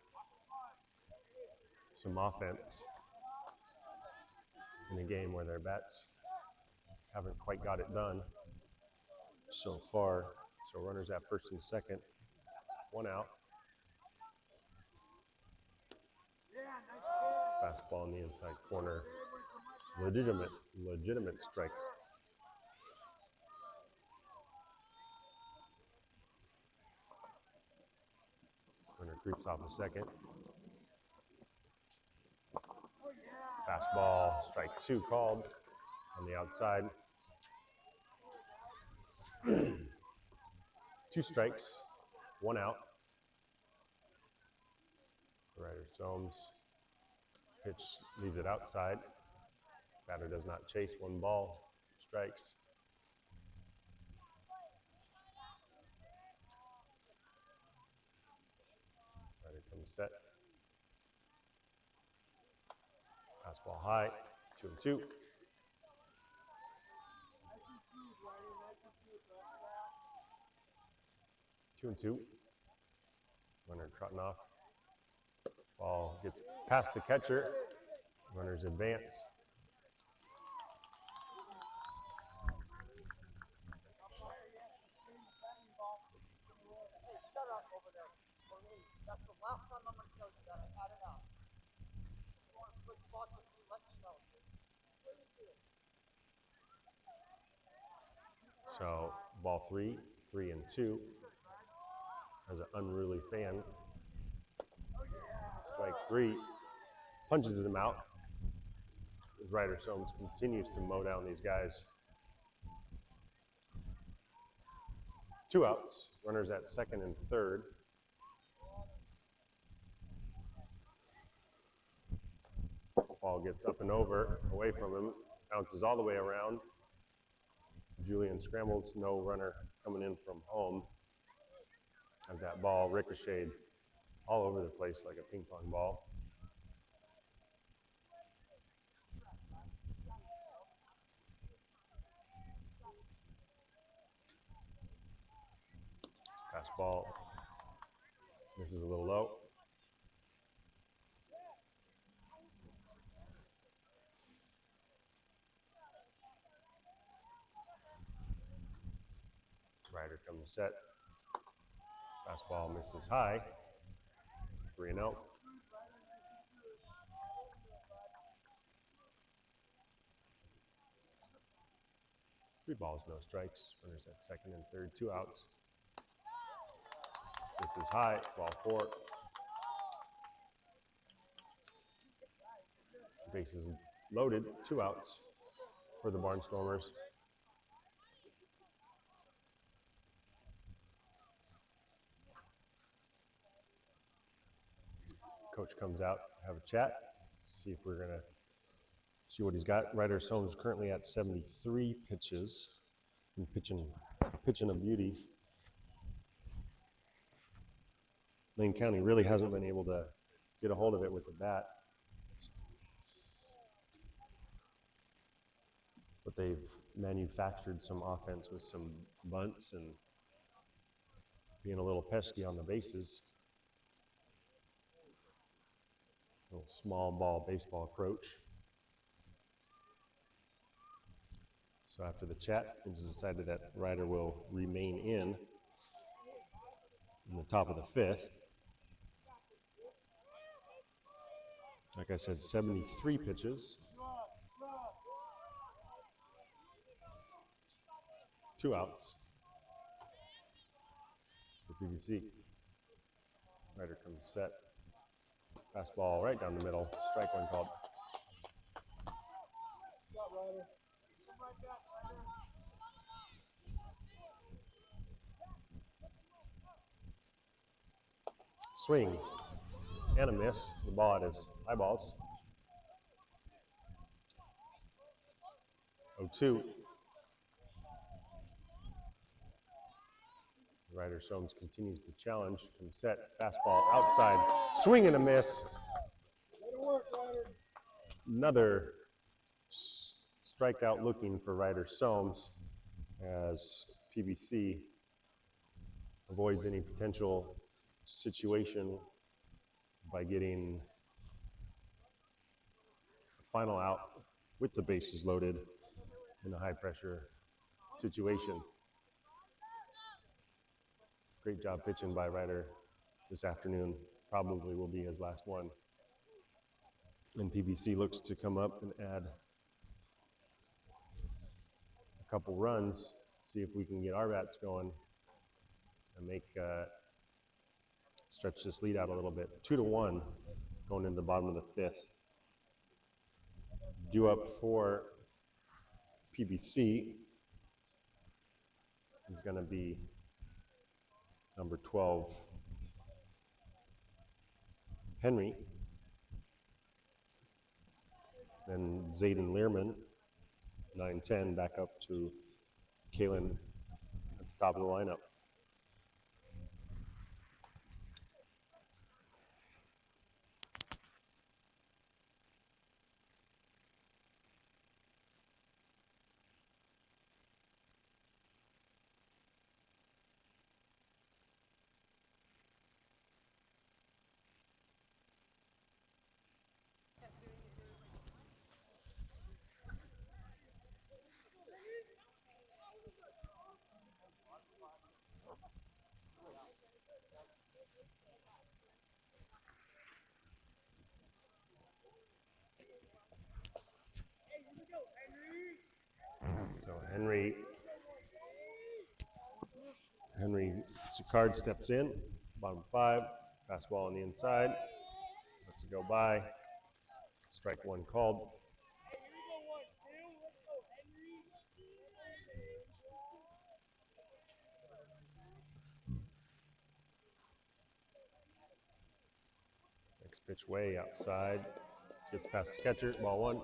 [SPEAKER 1] some offense in a game where their bats haven't quite got it done so far. So runners at first and second, 1 out. Fastball in the inside corner. Legitimate strike. Runner creeps off a second. Fastball, strike 2 called on the outside. 2 strikes, 1 out. Ryder Soames pitch leaves it outside. Batter does not chase, 1 ball, strikes. set. Fastball high, 2-2. 2-2. Runner trotting off. Ball gets past the catcher. Runners advance. So ball 3, 3-2. As an unruly fan. Strike 3. Punches him out. Ryder Soames continues to mow down these guys. 2 outs. Runners at second and third. Ball gets up and over, away from him, bounces all the way around. Julian scrambles, no runner coming in from home. As that ball ricocheted all over the place like a ping pong ball. Fastball misses a little low. Ryder comes set. Fastball misses high. 3-0. 3 balls, no strikes. Runners at second and third, 2 outs. This is high, ball 4. Bases loaded, 2 outs for the Barnstormers. Coach comes out, have a chat, see if we're gonna see what he's got. Ryder Soames currently at 73 pitches and pitching a beauty. Lane County really hasn't been able to get a hold of it with the bat. But they've manufactured some offense with some bunts and being a little pesky on the bases. A little small ball baseball approach. So after the chat, it was decided that Ryder will remain in the top of the 5th. Like I said, 73 pitches. 2 outs for PBC. Ryder comes set. Fastball right down the middle. Strike 1 called. Swing and a miss. The ball at his eyeballs. 0-2. Ryder Soames continues to challenge. Comes set. Fastball outside. Swing and a miss. Another strikeout looking for Ryder Soames as PBC avoids any potential situation by getting a final out with the bases loaded in a high pressure situation. Great job pitching by Ryder this afternoon. Probably will be his last one. And PBC looks to come up and add a couple runs, see if we can get our bats going and make stretch this lead out a little bit. 2-1 going into the bottom of the 5th. Due up for PBC is going to be number 12, Henry. Then Zayden Learman, 9-10, back up to Kalen at the top of the lineup. Henry Sicard steps in, bottom 5, fastball on the inside, lets it go by, strike 1 called. Next pitch way outside, gets past the catcher, ball 1.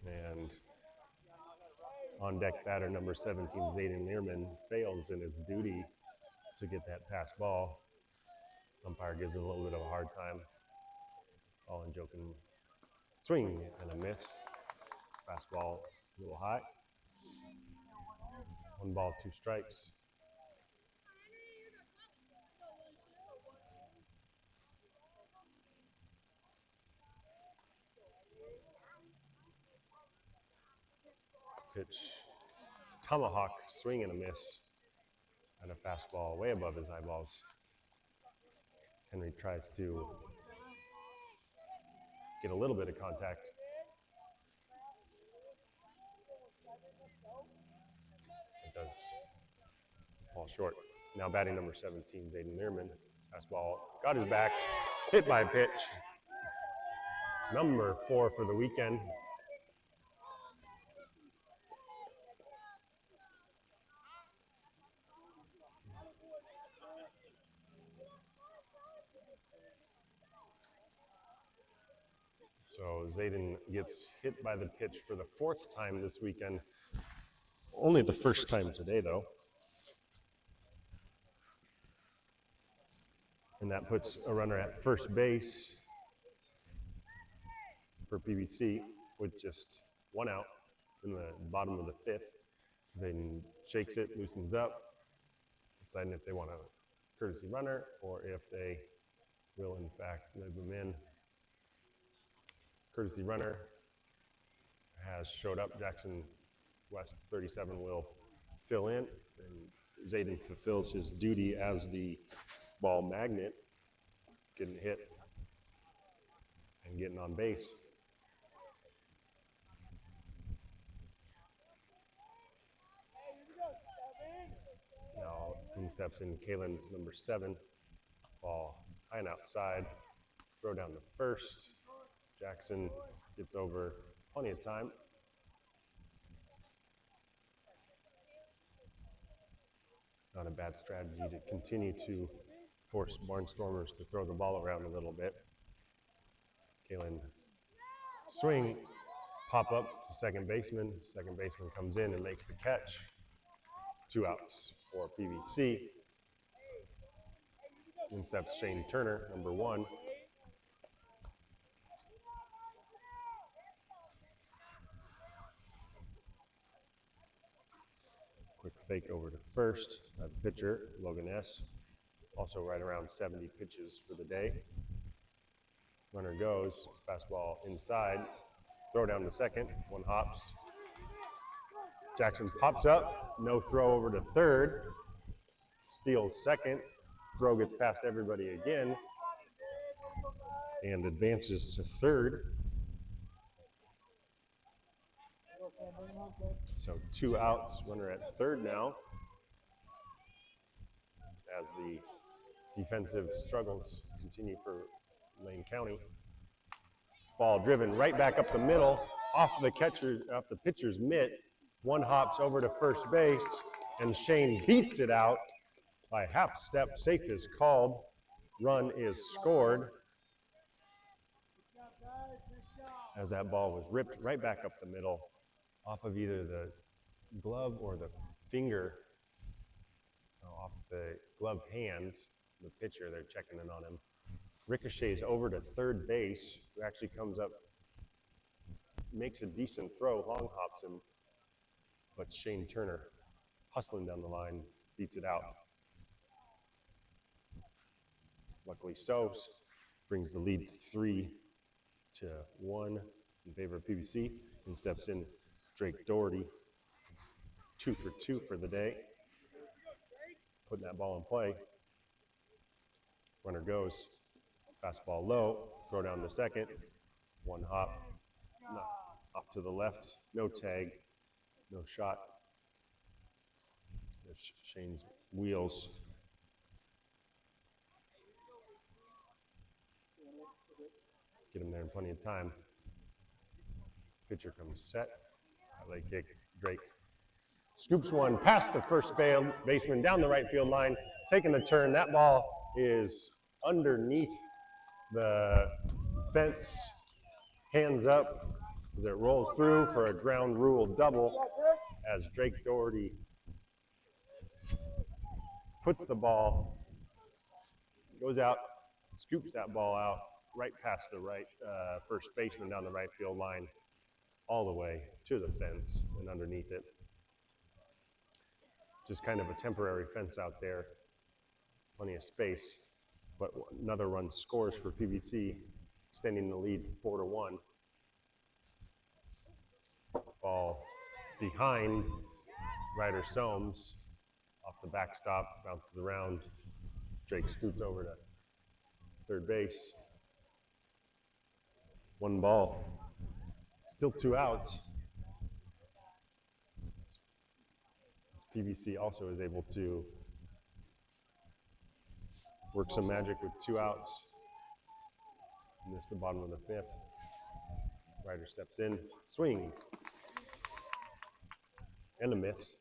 [SPEAKER 1] And on deck batter number 17, Zayden Learman, fails in his duty to get that pass ball. Umpire gives it a little bit of a hard time. All in joking. Swing and a miss. Fastball a little high. 1 ball, 2 strikes. Pitch, tomahawk, swing and a miss, and a fastball way above his eyeballs. Henry tries to get a little bit of contact. It does fall short. Now batting number 17, Zayden Learman. Fastball, got his back, hit by a pitch. Number 4 for the weekend. So Zayden gets hit by the pitch for the 4th time this weekend. Only the first time today, though. And that puts a runner at first base for PBC with just 1 out in the bottom of the 5th. Zayden shakes it, loosens up, deciding if they want a courtesy runner or if they will, in fact, move him in. Courtesy runner has showed up. Jackson West 37 will fill in, and Zayden fulfills his duty as the ball magnet, getting hit and getting on base. Now in steps in Kalen, number 7, ball high and outside, throw down to first. Jackson gets over plenty of time. Not a bad strategy to continue to force Barnstormers to throw the ball around a little bit. Kalen swing, pop up to second baseman. Second baseman comes in and makes the catch. 2 outs for PBC. In steps Shane Turner, number 1. Quick fake over to first. That pitcher, Logan S. Also right around 70 pitches for the day. Runner goes, fastball inside. Throw down to second, 1 hops. Jackson pops up, no throw over to third. Steals second. Throw gets past everybody again and advances to third. So 2 outs, runner at third now, as the defensive struggles continue for Lane County. Ball driven right back up the middle, off the pitcher's mitt. 1 hops over to first base, and Shane beats it out by half step. Safe is called. Run is scored, as that ball was ripped right back up the middle, off of either the glove or the finger, off the gloved hand, the pitcher. They're checking in on him. Ricochets over to third base, who actually comes up, makes a decent throw, long hops him, but Shane Turner, hustling down the line, beats it out. Luckily so, brings the lead to 3-1 in favor of PBC, and steps in Drake Doherty, 2 for 2 for the day, putting that ball in play. Runner goes. Fastball low, throw down to second. One hop, not off to the left. No tag, no shot. There's Shane's wheels. Get him there in plenty of time. Pitcher comes set. Late kick, Drake scoops one past the first baseman down the right field line, taking the turn. That ball is underneath the fence, hands up as it rolls through for a ground rule double as Drake Doherty puts the ball, goes out, scoops that ball out right past the right first baseman down the right field line, all the way to the fence and underneath it. Just kind of a temporary fence out there, plenty of space, but another run scores for PBC, extending the lead 4-1. Ball behind Ryder Soames, off the backstop, bounces around. Drake scoots over to third base. One ball, still 2 outs. PBC also is able to work some magic with 2 outs. Miss the bottom of the 5th. Ryder steps in, swing, and a miss.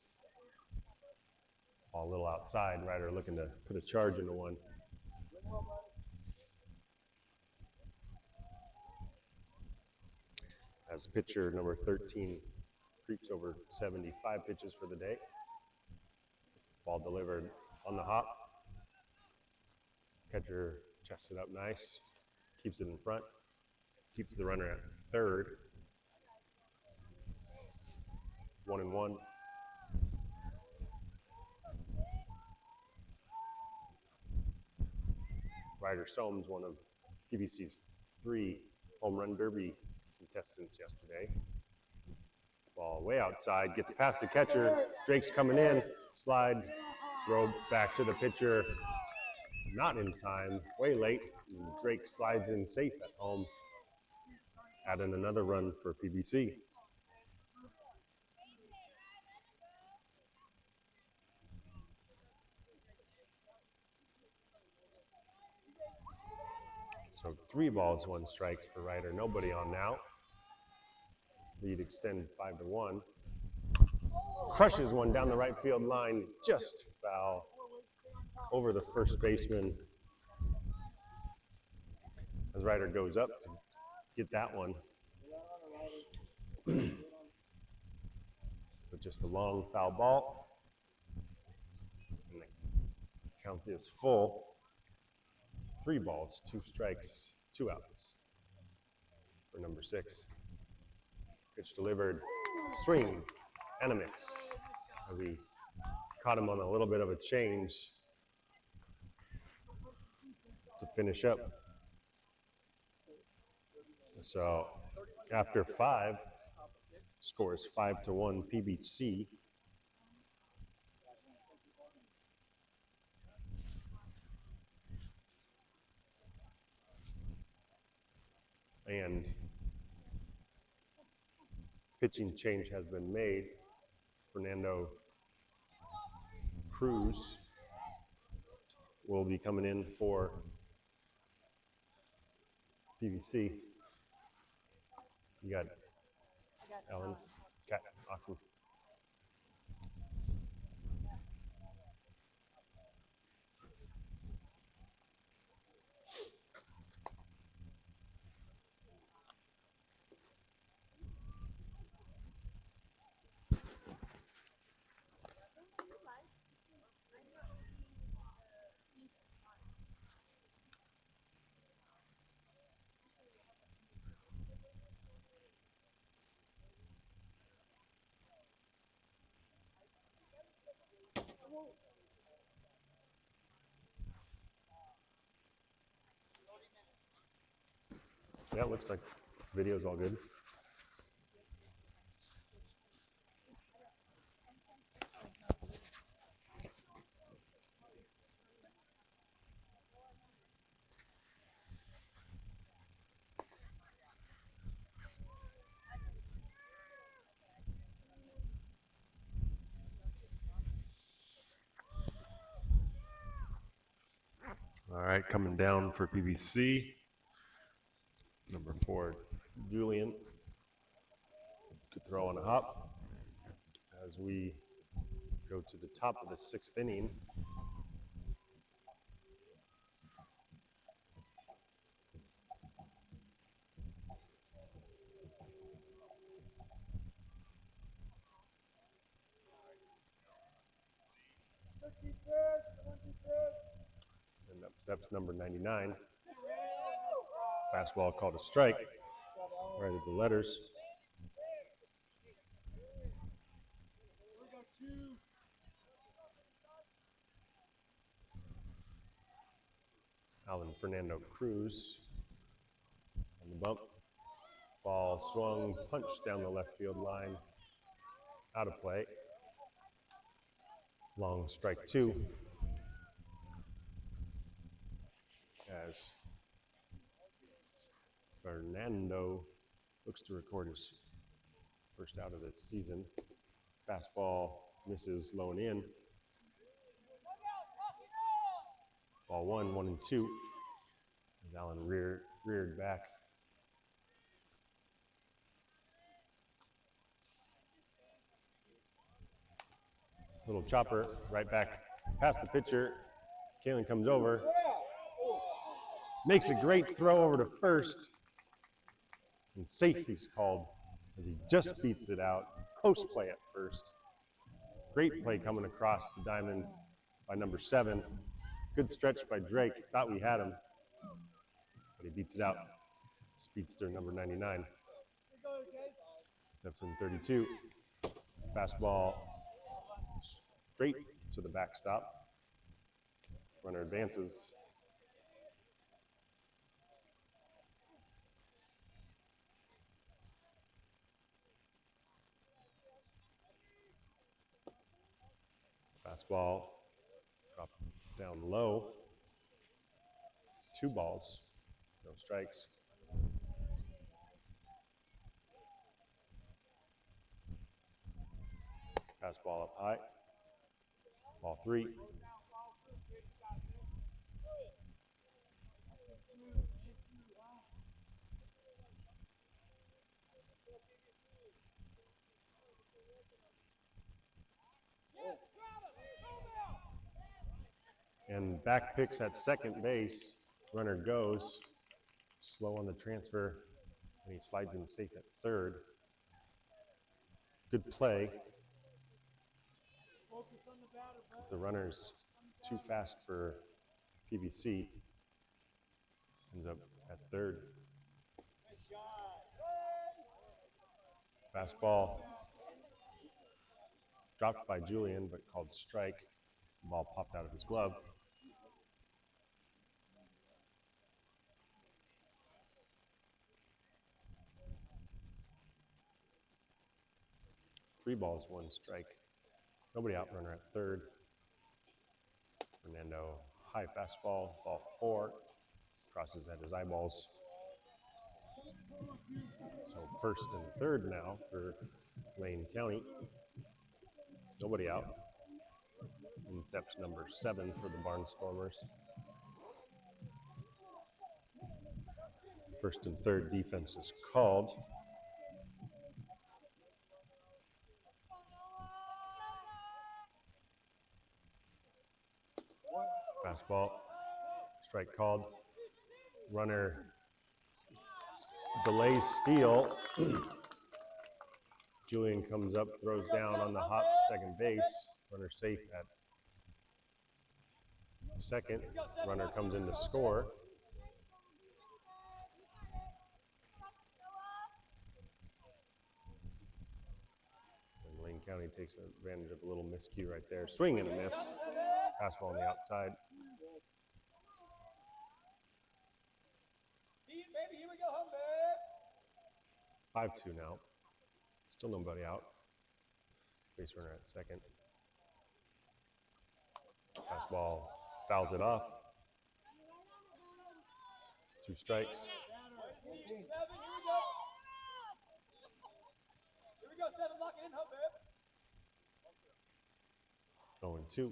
[SPEAKER 1] Ball a little outside. Ryder looking to put a charge into one. As pitcher number 13 creeps over 75 pitches for the day. Ball delivered on the hop. Catcher chests it up nice, keeps it in front, keeps the runner at third. 1-1. Ryder Soames, one of PBC's 3 home run derby contestants yesterday. Ball way outside, gets past the catcher. Drake's coming in, slide, throw back to the pitcher. Not in time, way late. Drake slides in safe at home, adding another run for PBC. So 3 balls, 1 strike for Ryder. Nobody on now. Lead extend 5-1. Crushes one down the right field line, just foul over the first baseman. As Ryder goes up to get that one. But just a long foul ball. And the count is full. 3 balls, 2 strikes, 2 outs for number 6. Pitch delivered, swing, and a miss. As he caught him on a little bit of a change to finish up. So after 5, scores 5-1 PBC. And pitching change has been made. Fernando Cruz will be coming in for PBC. You got Ellen? Okay, awesome. Yeah, it looks like video's all good. All right, coming down for PBC. Number 4, Julian. Good throw on a hop. As we go to the top of the 6th inning. And up steps number 99. Fastball called a strike. Right at the letters. Alan Fernando Cruz on the bump. Ball swung, punched down the left field line. Out of play. Long strike 2. As Fernando looks to record his first out of the season. Fastball misses low and in. Ball 1, 1 and 2. As Allen reared back. Little chopper right back past the pitcher. Kalen comes over. Makes a great throw over to first. And safety's called as he just beats it out. Close play at first. Great play coming across the diamond by number 7. Good stretch by Drake. Thought we had him, but he beats it out. Speedster number 99. Steps in 32. Fastball straight to the backstop. Runner advances. Fastball dropped down low. 2 balls, no strikes. Fastball up high. Ball 3. And back picks at second base. Runner goes. Slow on the transfer. And he slides in safe at third. Good play. The runner's too fast for PBC. Ends up at third. Fastball dropped by Julian, but called strike. The ball popped out of his glove. Three balls, 1 strike. Nobody out, runner at third. Fernando, high fastball, ball 4. Crosses at his eyeballs. So first and third now for Lane County. Nobody out. In steps number 7 for the Barnstormers. First and third defense is called. Fastball, strike called. Runner delays steal. Julian comes up, throws down on the hop, second base. Runner safe at second. Runner comes in to score. And Lane County takes advantage of a little miscue right there. Swing and a miss. Fastball on the outside. 5-2 now. Still nobody out. Base runner at second. Fastball fouls it off. 2 strikes.
[SPEAKER 2] Here we go, 7, lock it in, huh, babe?
[SPEAKER 1] 0-2.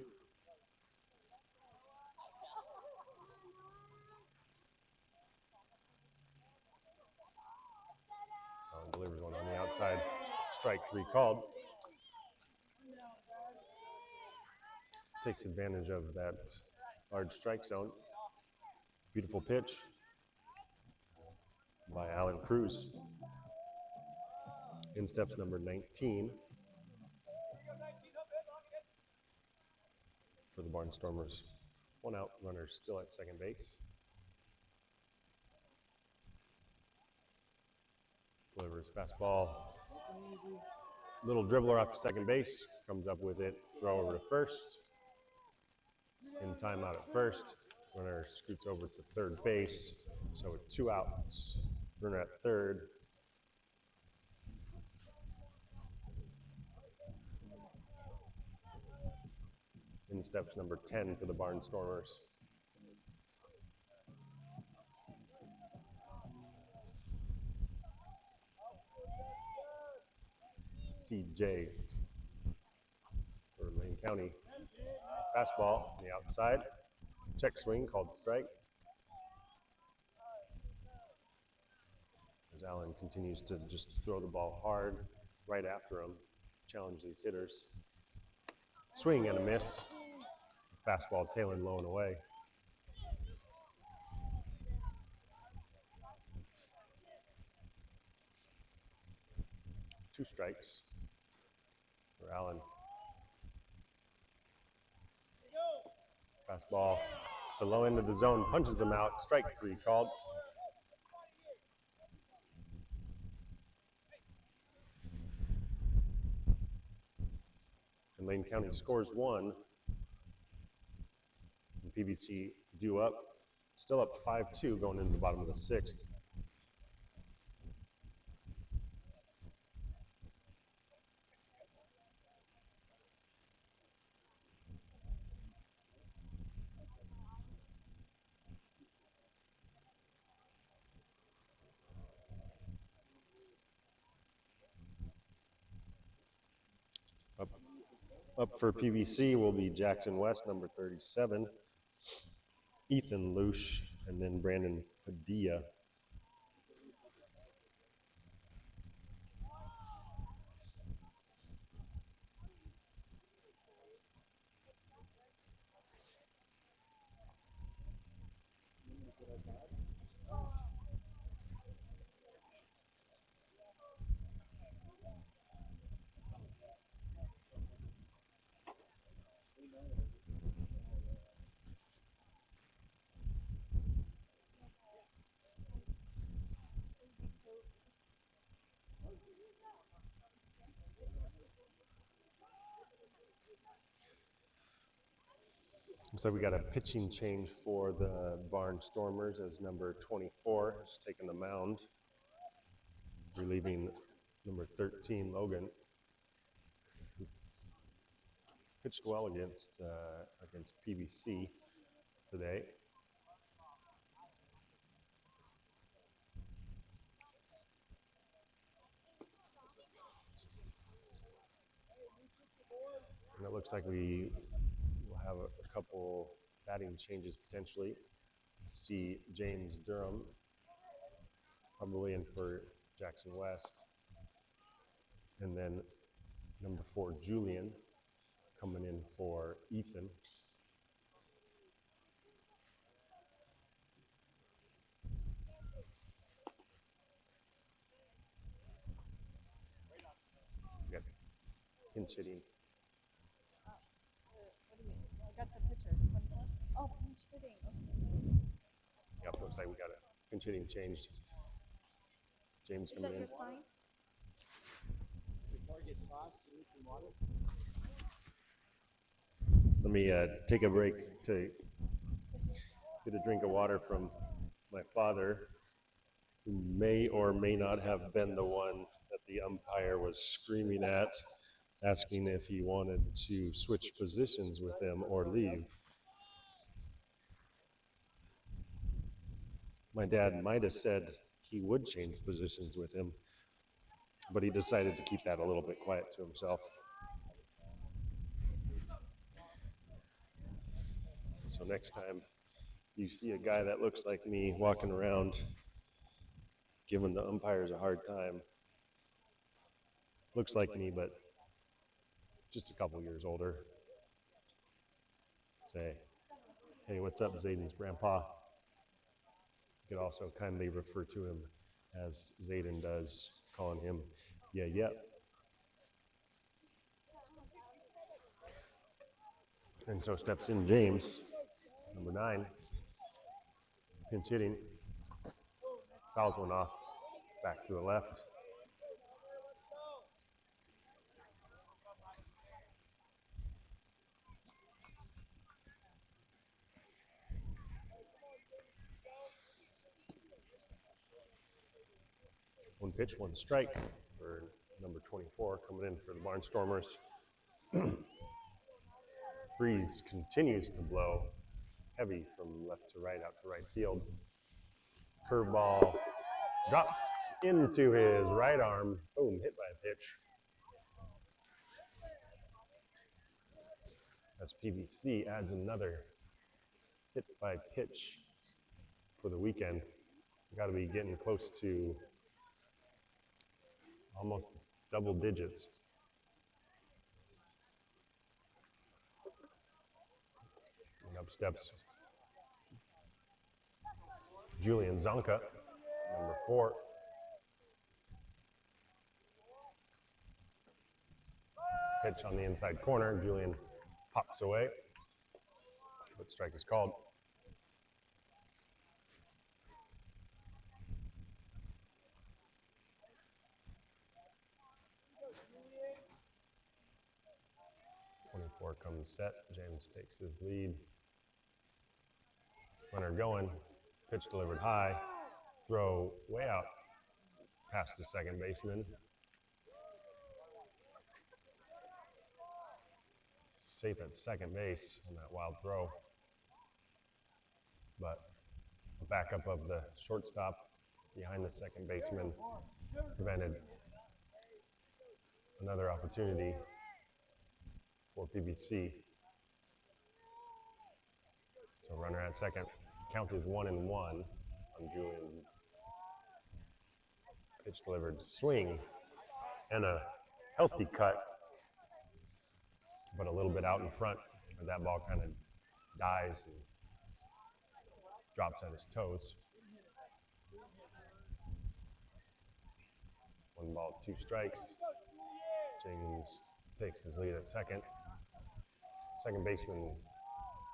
[SPEAKER 1] Strike 3 called. Takes advantage of that large strike zone. Beautiful pitch by Alan Cruz. In steps number 19 for the Barnstormers. 1 out, runner still at second base. Delivers fastball. Little dribbler off to second base. Comes up with it. Throw over to first. In timeout at first. Runner scoots over to third base. So with 2 outs. Runner at third. In steps number 10 for the Barnstormers. CJ for Lane County. Fastball on the outside. Check swing called strike. As Allen continues to just throw the ball hard right after him, challenge these hitters. Swing and a miss. Fastball tailing low and away. 2 strikes for Allen. Fastball, the low end of the zone, punches him out. Strike 3 called. And Lane County scores 1. And PBC due up, still up 5-2 going into the bottom of the 6th. Up for PBC will be Jackson West, number 37, Ethan Lush, and then Brandon Padilla. So we got a pitching change for the Barnstormers as number 24 has taken the mound, relieving number 13, Logan, who pitched well against PBC today. And it looks like we will have a couple batting changes potentially. See James Durham probably in for Jackson West. And then number 4, Julian, coming in for Ethan. We got pinch hitting.
[SPEAKER 3] What do you mean? I got the picture. Oh, pinch hitting. Okay.
[SPEAKER 1] Yep, looks like we got a pinch hitting changed. James
[SPEAKER 3] Is
[SPEAKER 1] coming
[SPEAKER 3] that
[SPEAKER 1] in.
[SPEAKER 3] your sign?
[SPEAKER 1] Let me take a break to get a drink of water from my father, who may or may not have been the one that the umpire was screaming at, asking if he wanted to switch positions with him or leave. My dad might have said he would change positions with him, but he decided to keep that a little bit quiet to himself. So next time you see a guy that looks like me walking around giving the umpires a hard time, Looks like me, but just a couple years older. Say, hey, what's up, Zayden's grandpa? You could also kindly refer to him as Zayden does, calling him, yeah. And so steps in James, number 9, pinch hitting, fouls one off, back to the left. One pitch, one strike for number 24 coming in for the Barnstormers. Breeze continues to blow heavy from left to right out to right field. Curveball drops into his right arm. Boom, hit by a pitch. As PBC adds another hit by pitch for the weekend. We got to be getting close to almost double digits. And up steps Julian Zonka, number 4. Pitch on the inside corner. Julian pops away, but strike is called. Comes set. James takes his lead. Runner going. Pitch delivered high. Throw way out past the second baseman. Safe at second base on that wild throw. But a backup of the shortstop behind the second baseman prevented another opportunity for PBC. So runner at second. Count is 1-1 on Julian. Pitch delivered, swing, and a healthy cut, but a little bit out in front. And that ball kind of dies and drops on his toes. 1 ball, 2 strikes. James takes his lead at second. Second baseman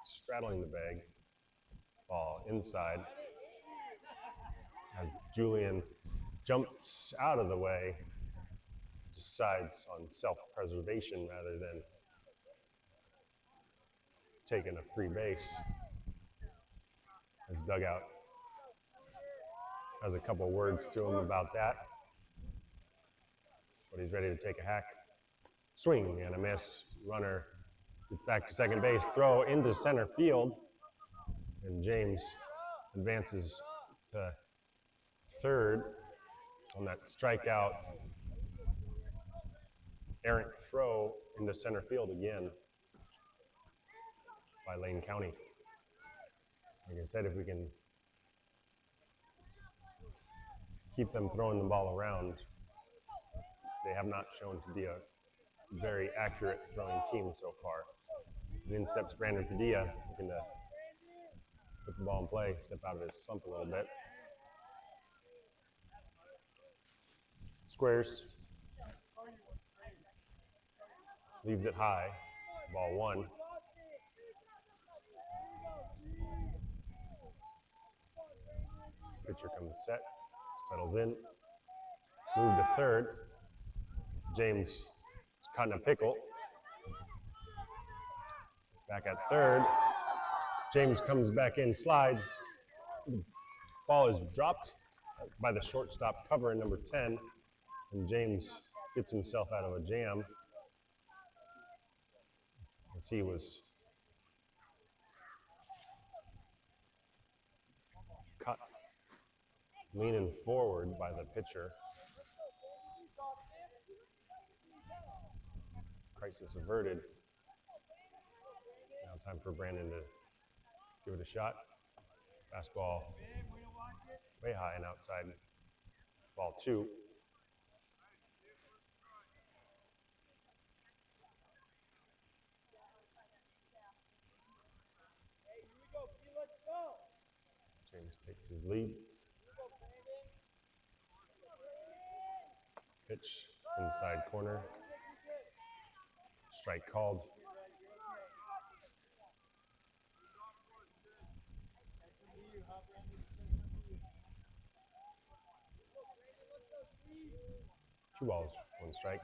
[SPEAKER 1] straddling the bag. Ball inside. As Julian jumps out of the way, decides on self-preservation rather than taking a free base. His dugout has a couple words to him about that, but he's ready to take a hack. Swing and a miss. Runner gets back to second base. Throw into center field, and James advances to third on that strikeout. Errant throw into center field again by Lane County. Like I said, if we can keep them throwing the ball around, they have not shown to be a very accurate throwing team so far. And in steps Brandon Padilla, looking to put the ball in play, step out of his slump a little bit. Squares. Leaves it high. Ball 1. Pitcher comes set, settles in. Move to third. James is caught in a pickle. Back at third. James comes back in, slides. The ball is dropped by the shortstop cover in number 10, and James gets himself out of a jam as he was caught leaning forward by the pitcher. Crisis averted. Now time for Brandon to give it a shot. Fastball way high and outside. Ball 2. James takes his lead. Pitch, inside corner. Strike called. Two balls, one strike.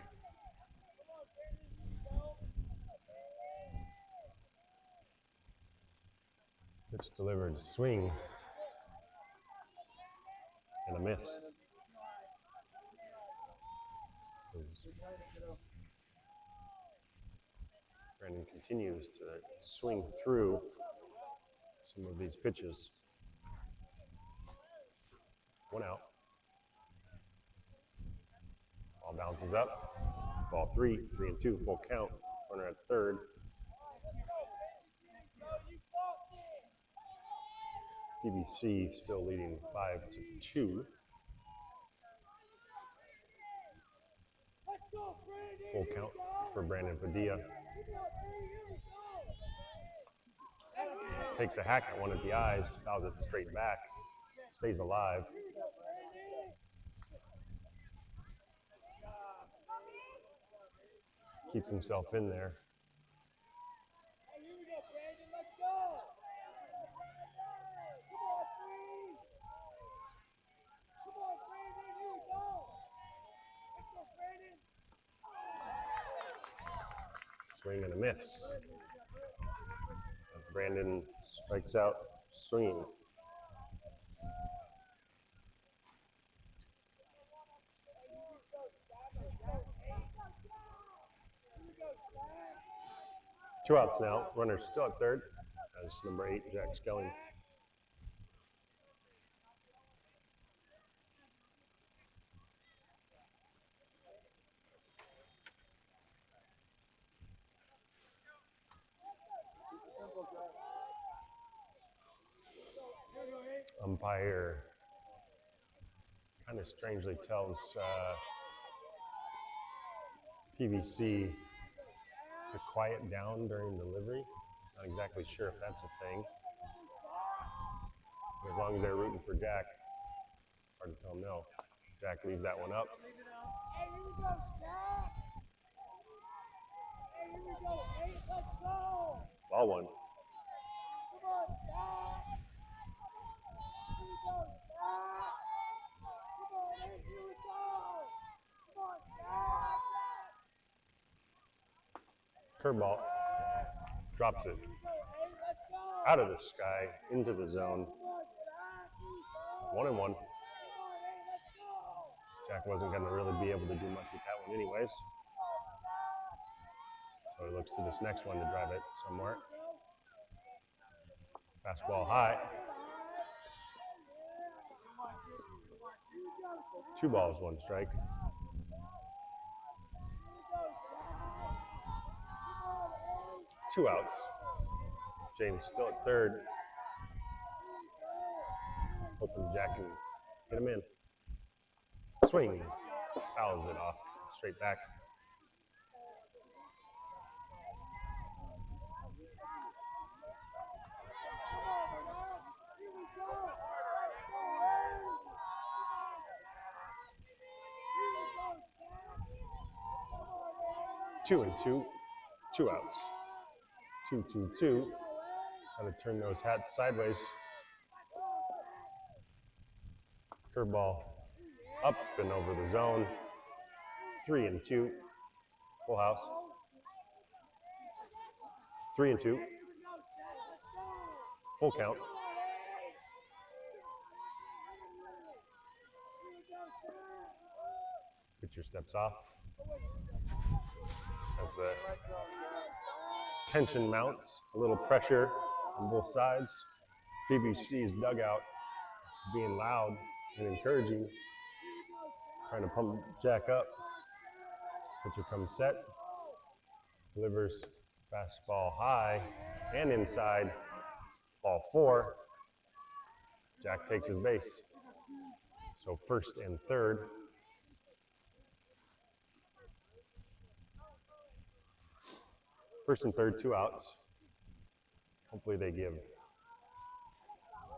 [SPEAKER 1] Pitch delivered, swing, and a miss. Brandon continues to swing through some of these pitches. One out. Ball bounces up. Ball 3, 3-2, full count. Runner at third. PBC still leading 5-2. Full count for Brandon Padilla. Takes a hack at one of the eyes, fouls it straight back, stays alive. Keeps himself in there. Swing and a miss. As Brandon strikes out swinging. Two outs now. Runner still at third. As number 8, Jack Skelling. Umpire kind of strangely tells PBC to quiet down during delivery. Not exactly sure if that's a thing. As long as they're rooting for Jack, hard to tell them no. Jack leaves that one up. Ball one. Curveball. Drops it out of the sky into the zone. 1-1. Jack wasn't going to really be able to do much with that one anyways. So he looks to this next one to drive it somewhere. Fastball high. 2 balls, 1 strike. Two outs. James still at third. Hoping Jack can get him in. Swing. Fouls it off. Straight back. Two and two. Two outs. 2-2-2. Got to turn those hats sideways. Curveball up and over the zone. 3-2. Full house. 3-2. Full count. Pitcher steps off. As the tension mounts, a little pressure on both sides. PBC's dugout being loud and encouraging, trying to pump Jack up. Pitcher comes set, delivers fastball high and inside, ball 4. Jack takes his base. So first and third. First and third, 2 outs. Hopefully they give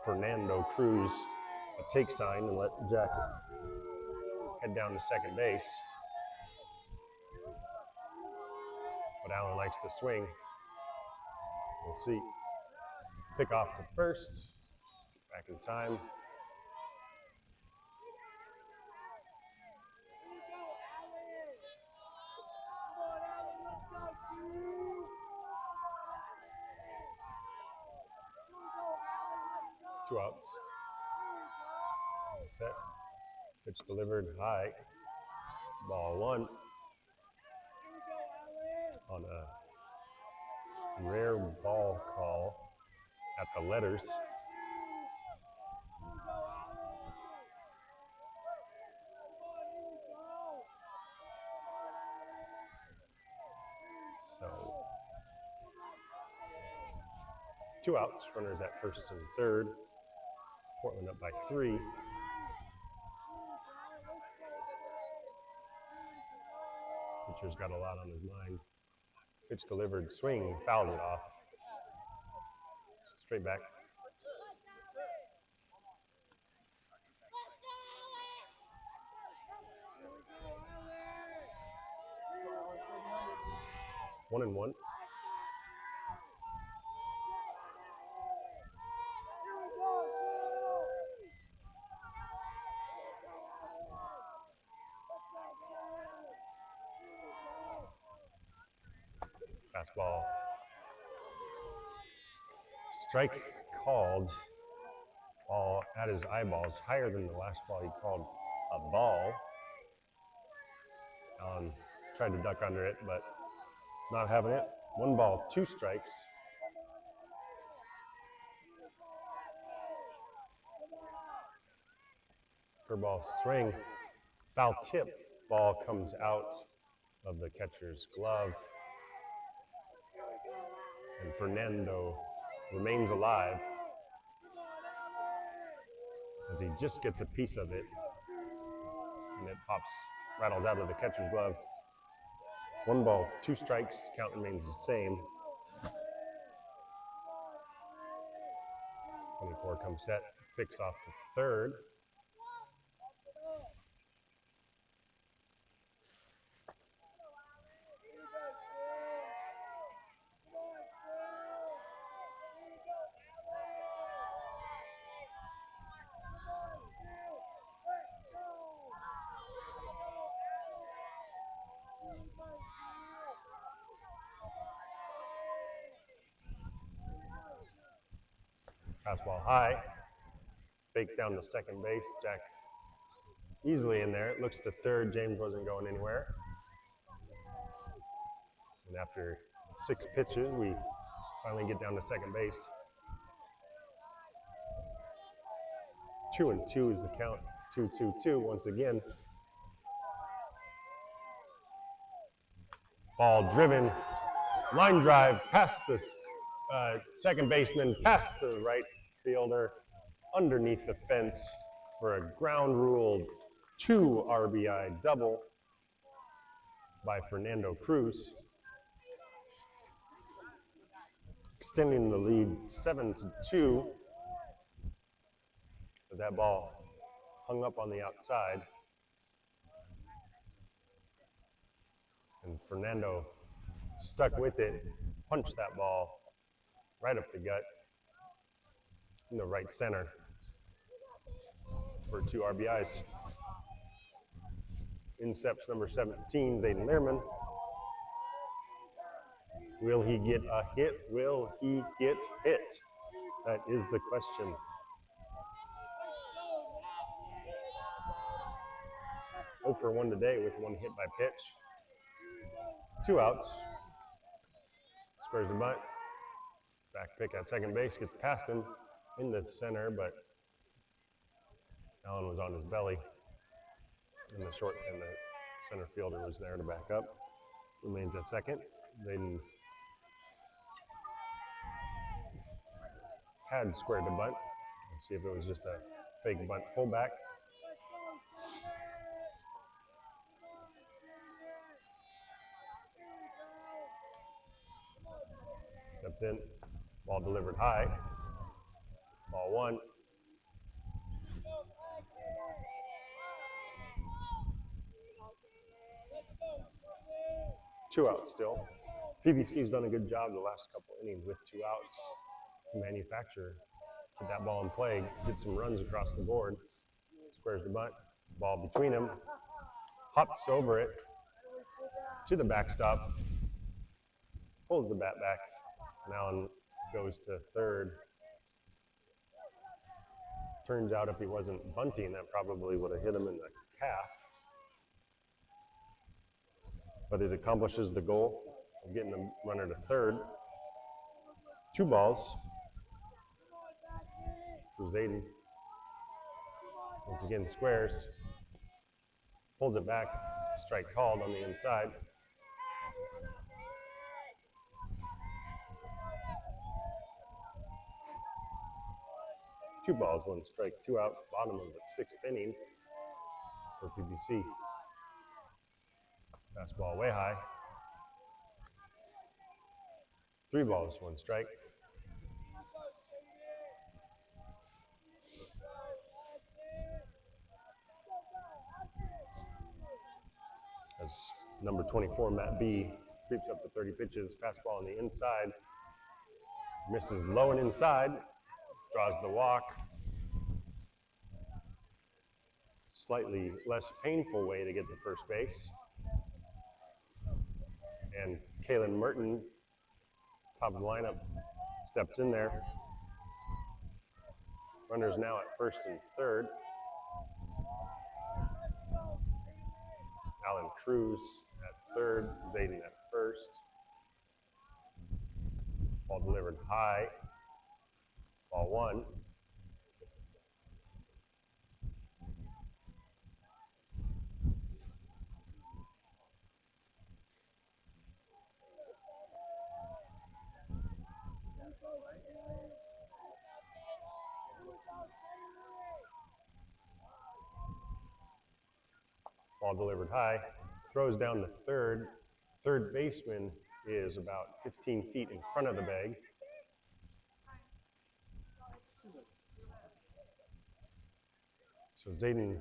[SPEAKER 1] Fernando Cruz a take sign and let Jack head down to second base. But Allen likes to swing. We'll see. Pick off to first. Back in time. Two outs. Set. Pitch delivered high. Ball one. On a rare ball call at the letters. So, two outs, runners at first and third. Portland up by 3. Pitcher's got a lot on his mind. Pitch delivered, swing, fouled it off. Straight back. One and one. Fastball. Strike called. Ball at his eyeballs, higher than the last ball he called a ball. Allen tried to duck under it, but not having it. 1 ball, 2 strikes. Curveball swing, foul tip. Ball comes out of the catcher's glove. And Fernando remains alive as he just gets a piece of it. And it rattles out of the catcher's glove. 1 ball, 2 strikes, count remains the same. 24 comes set, picks off to third. Fastball high, fake down to second base. Jack easily in there. It looks to third. James wasn't going anywhere. And after 6 pitches, we finally get down to second base. 2-2 is the count. 2-2-2 once again. Ball driven, line drive past the second baseman, past the right fielder, underneath the fence for a ground rule 2 RBI double by Fernando Cruz, extending the lead 7-2 as that ball hung up on the outside. And Fernando stuck with it, punched that ball right up the gut in the right center for 2 RBIs. In steps number 17, Zayden Lehrman. Will he get a hit? Will he get hit? That is the question. Oh for 1 today with 1 hit by pitch. 2 outs. Spurs the bunt. Back pick at second base, gets past him in the center, but Allen was on his belly. And the center fielder was there to back up. Remains at second. Then had squared the bunt. Let's see if it was just a fake bunt pullback. Steps in, ball delivered high. Ball 1. Two outs still. PBC's done a good job the last couple innings with two outs to manufacture, get that ball in play, get some runs across the board. Squares the bunt, ball between them, hops over it to the backstop, pulls the bat back, and Allen goes to third. Turns out if he wasn't bunting, that probably would have hit him in the calf. But it accomplishes the goal of getting the runner to third. 2 balls for Zayden. Once again, squares, pulls it back, strike called on the inside. Two balls, 1 strike, 2 out, bottom of the 6th inning for PBC. Fastball way high. 3 balls, 1 strike. As number 24, Matt B, creeps up to 30 pitches, fastball on the inside, misses low and inside, draws the walk. Slightly less painful way to get to first base. And Kalen Merton, top of the lineup, steps in there. Runners now at first and third. Alan Cruz at third, Zayden at first. Ball delivered high. Ball 1. Ball delivered high, throws down to third. Third baseman is about 15 feet in front of the bag. So Zayden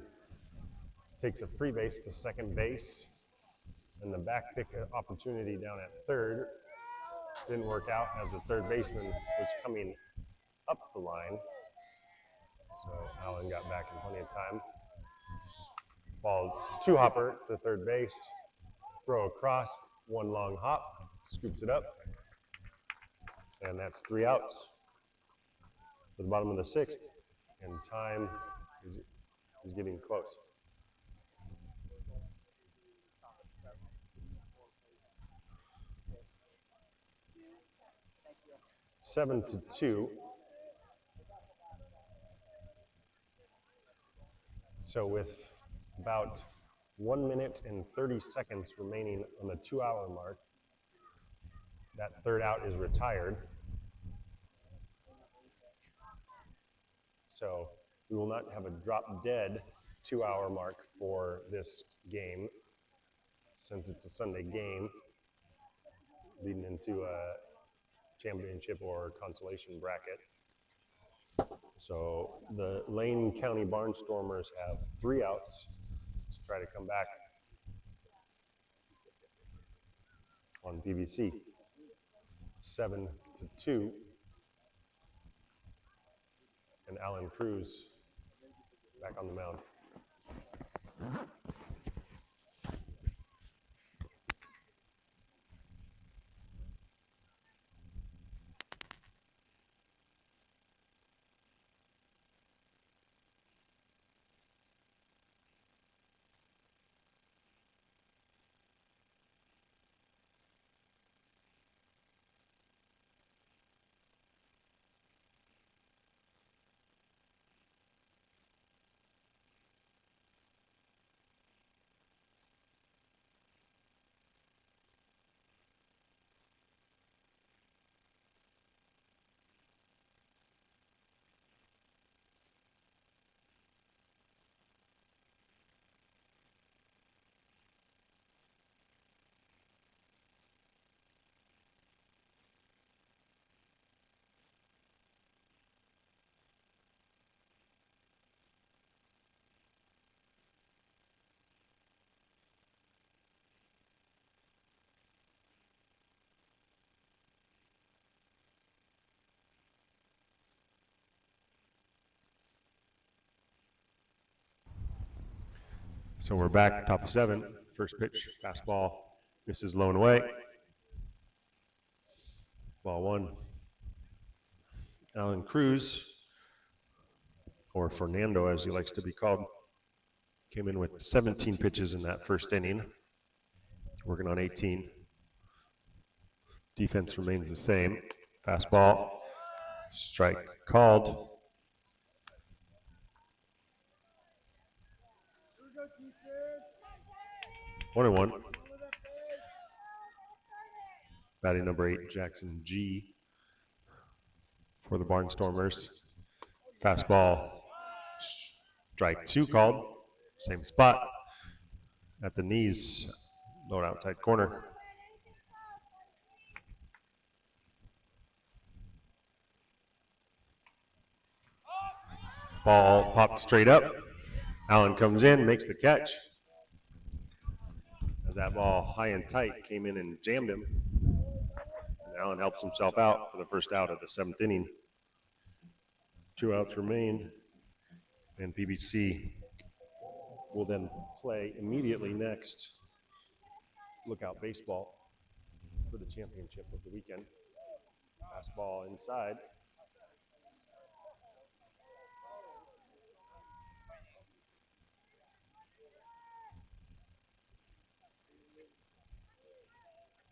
[SPEAKER 1] takes a free base to second base, and the back pick opportunity down at third didn't work out as the third baseman was coming up the line. So Allen got back in plenty of time. Ball 2 hopper to third base, throw across, 1 long hop, scoops it up, and that's 3 outs to the bottom of the 6th, and time is getting close. Seven to 2. So with about 1 minute and 30 seconds remaining on the 2-hour mark, that third out is retired. So we will not have a drop dead 2-hour mark for this game, since it's a Sunday game leading into a championship or consolation bracket. So the Lane County Barnstormers have 3 outs to try to come back on PBC. 7 to 2. And Alan Cruz back on the mound. So we're back, top of 7. First pitch, fastball, misses low and away. Ball 1. Alan Cruz, or Fernando as he likes to be called, came in with 17 pitches in that first inning, working on 18. Defense remains the same. Fastball, strike called. 1-1. Batting number 8, Jackson G. for the Barnstormers. Fastball, strike 2 called. Same spot at the knees, low outside corner. Ball popped straight up. Allen comes in, makes the catch. As that ball high and tight came in and jammed him. And Allen helps himself out for the first out of the 7th inning. 2 outs remain, and PBC will then play immediately next Lookout Baseball for the championship of the weekend. Fastball inside.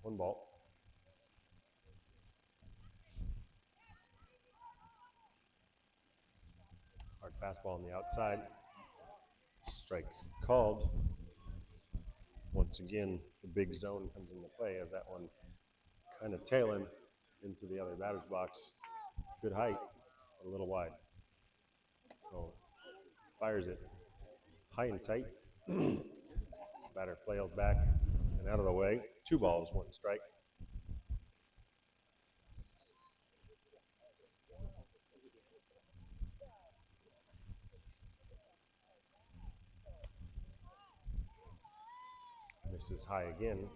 [SPEAKER 1] One ball. Hard fastball on the outside. Strike called. Once again, the big zone comes into play as that one kind of tailing into the other batter's box. Good height, a little wide. So fires it high and tight. Batter flails back and out of the way. 2 balls, 1 strike. Misses high again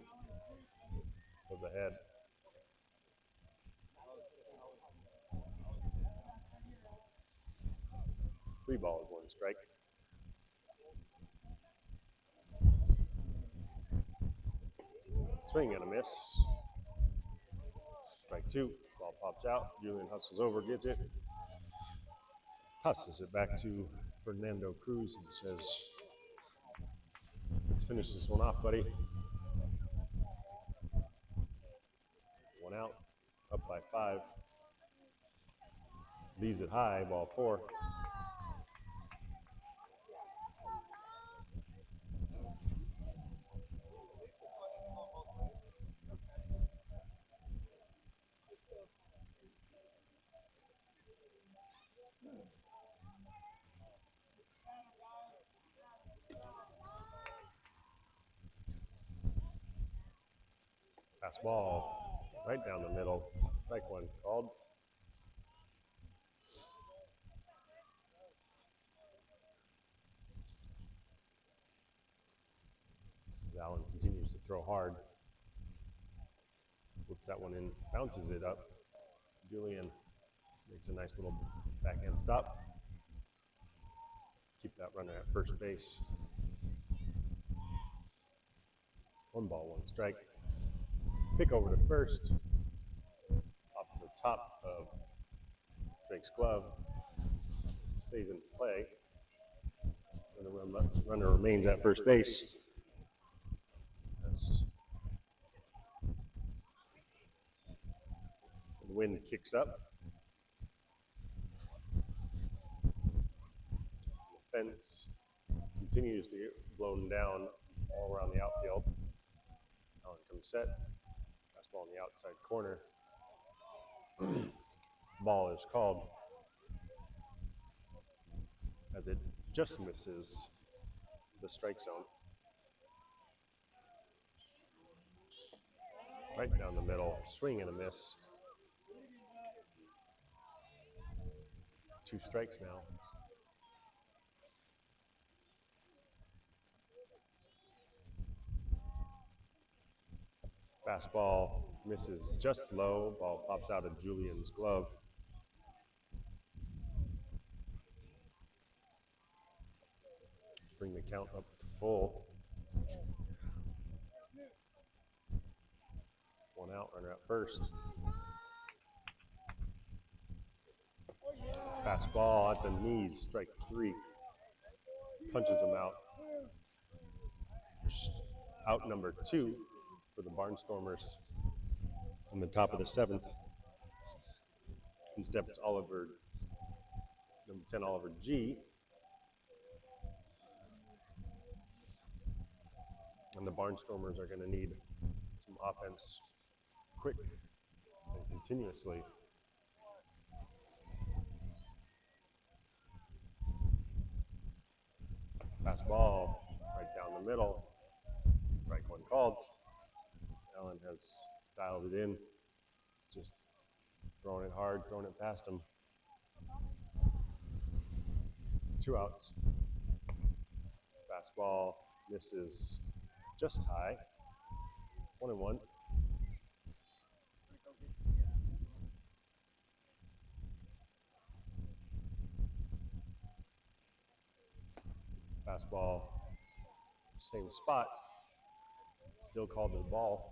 [SPEAKER 1] for the head. Three balls, 1 strike. Swing and a miss. Strike 2. Ball pops out. Julian hustles over, gets it. Hustles it back to Fernando Cruz and says, "Let's finish this one off, buddy." 1 out, up by 5. Leaves it high, ball 4. Fastball right down the middle. Strike 1 called. Allen continues to throw hard. Whips that one in, bounces it up. Julian makes a nice little backhand stop. Keep that runner at first base. 1 ball, 1 strike. Pick over to first. Off the top of Drake's glove. Stays in play. And the runner remains at first base. As the wind kicks up. The fence continues to get blown down all around the outfield. Allen comes set. Fastball in the outside corner. Ball is called as it just misses the strike zone. Right down the middle, swing and a miss. 2 strikes now. Fastball misses just low. Ball pops out of Julian's glove. Bring the count up to full. One out, runner at first. Fastball at the knees, strike 3. Punches him out. Out number 2 for the Barnstormers. From the top of the 7th. In steps Oliver, number 10, Oliver G. And the Barnstormers are going to need some offense quick and continuously. Fastball right down the middle. Strike 1 called. Allen has dialed it in, just throwing it hard, throwing it past him. 2 outs. Fastball misses just high. 1-1. Fastball, same spot. Still called to the ball.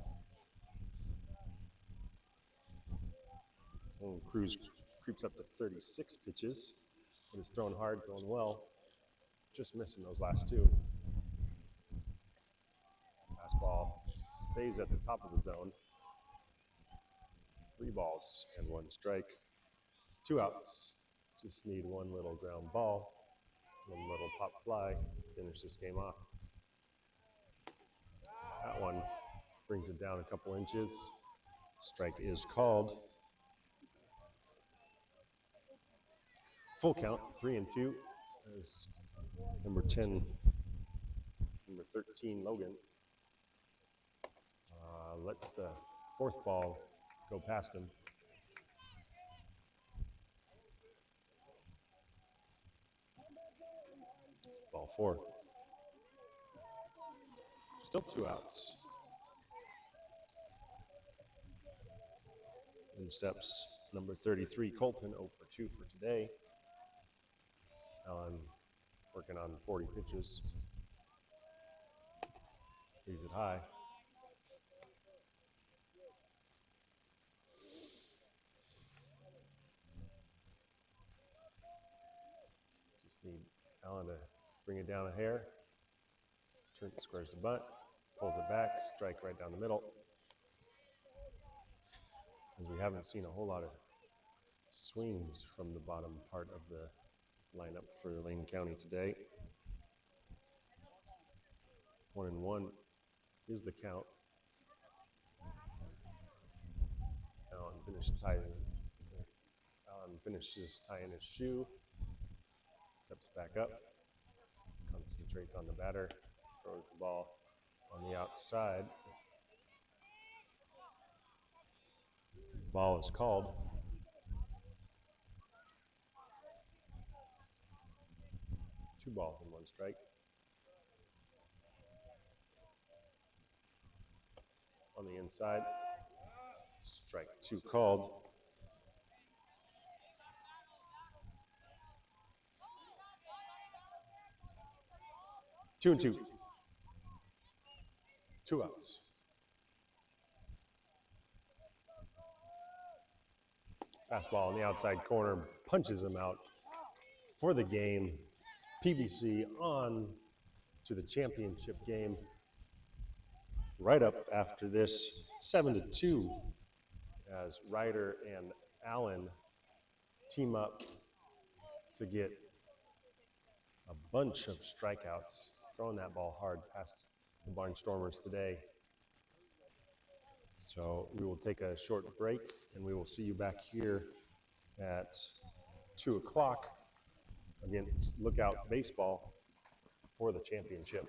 [SPEAKER 1] And Cruz creeps up to 36 pitches, but is throwing hard, throwing well. Just missing those last 2. Fastball stays at the top of the zone. 3 balls and 1 strike. 2 outs. Just need one little ground ball, one little pop fly, finish this game off. That one brings it down a couple inches. Strike is called. Full count, 3-2, as number 10, number 13, Logan, lets the 4th ball go past him. Ball 4. Still 2 outs. In steps number 33, Colton, 0 for 2 for today. Allen working on 40 pitches. Leaves it high. Just need Allen to bring it down a hair. Squares the butt, pulls it back, strike right down the middle. As we haven't seen a whole lot of swings from the bottom part of the lineup for Lane County today. 1-1 is the count. Allen finishes tying his shoe, steps back up, concentrates on the batter, throws the ball on the outside. Ball is called. Two balls and 1 strike. On the inside, strike 2 called. Two and 2. 2 outs. Fastball in the outside corner, punches him out for the game. PBC on to the championship game. Right up after this, 7-2, as Ryder and Allen team up to get a bunch of strikeouts, throwing that ball hard past the Barnstormers today. So we will take a short break, and we will see you back here at 2 o'clock. Again, look out baseball for the championship.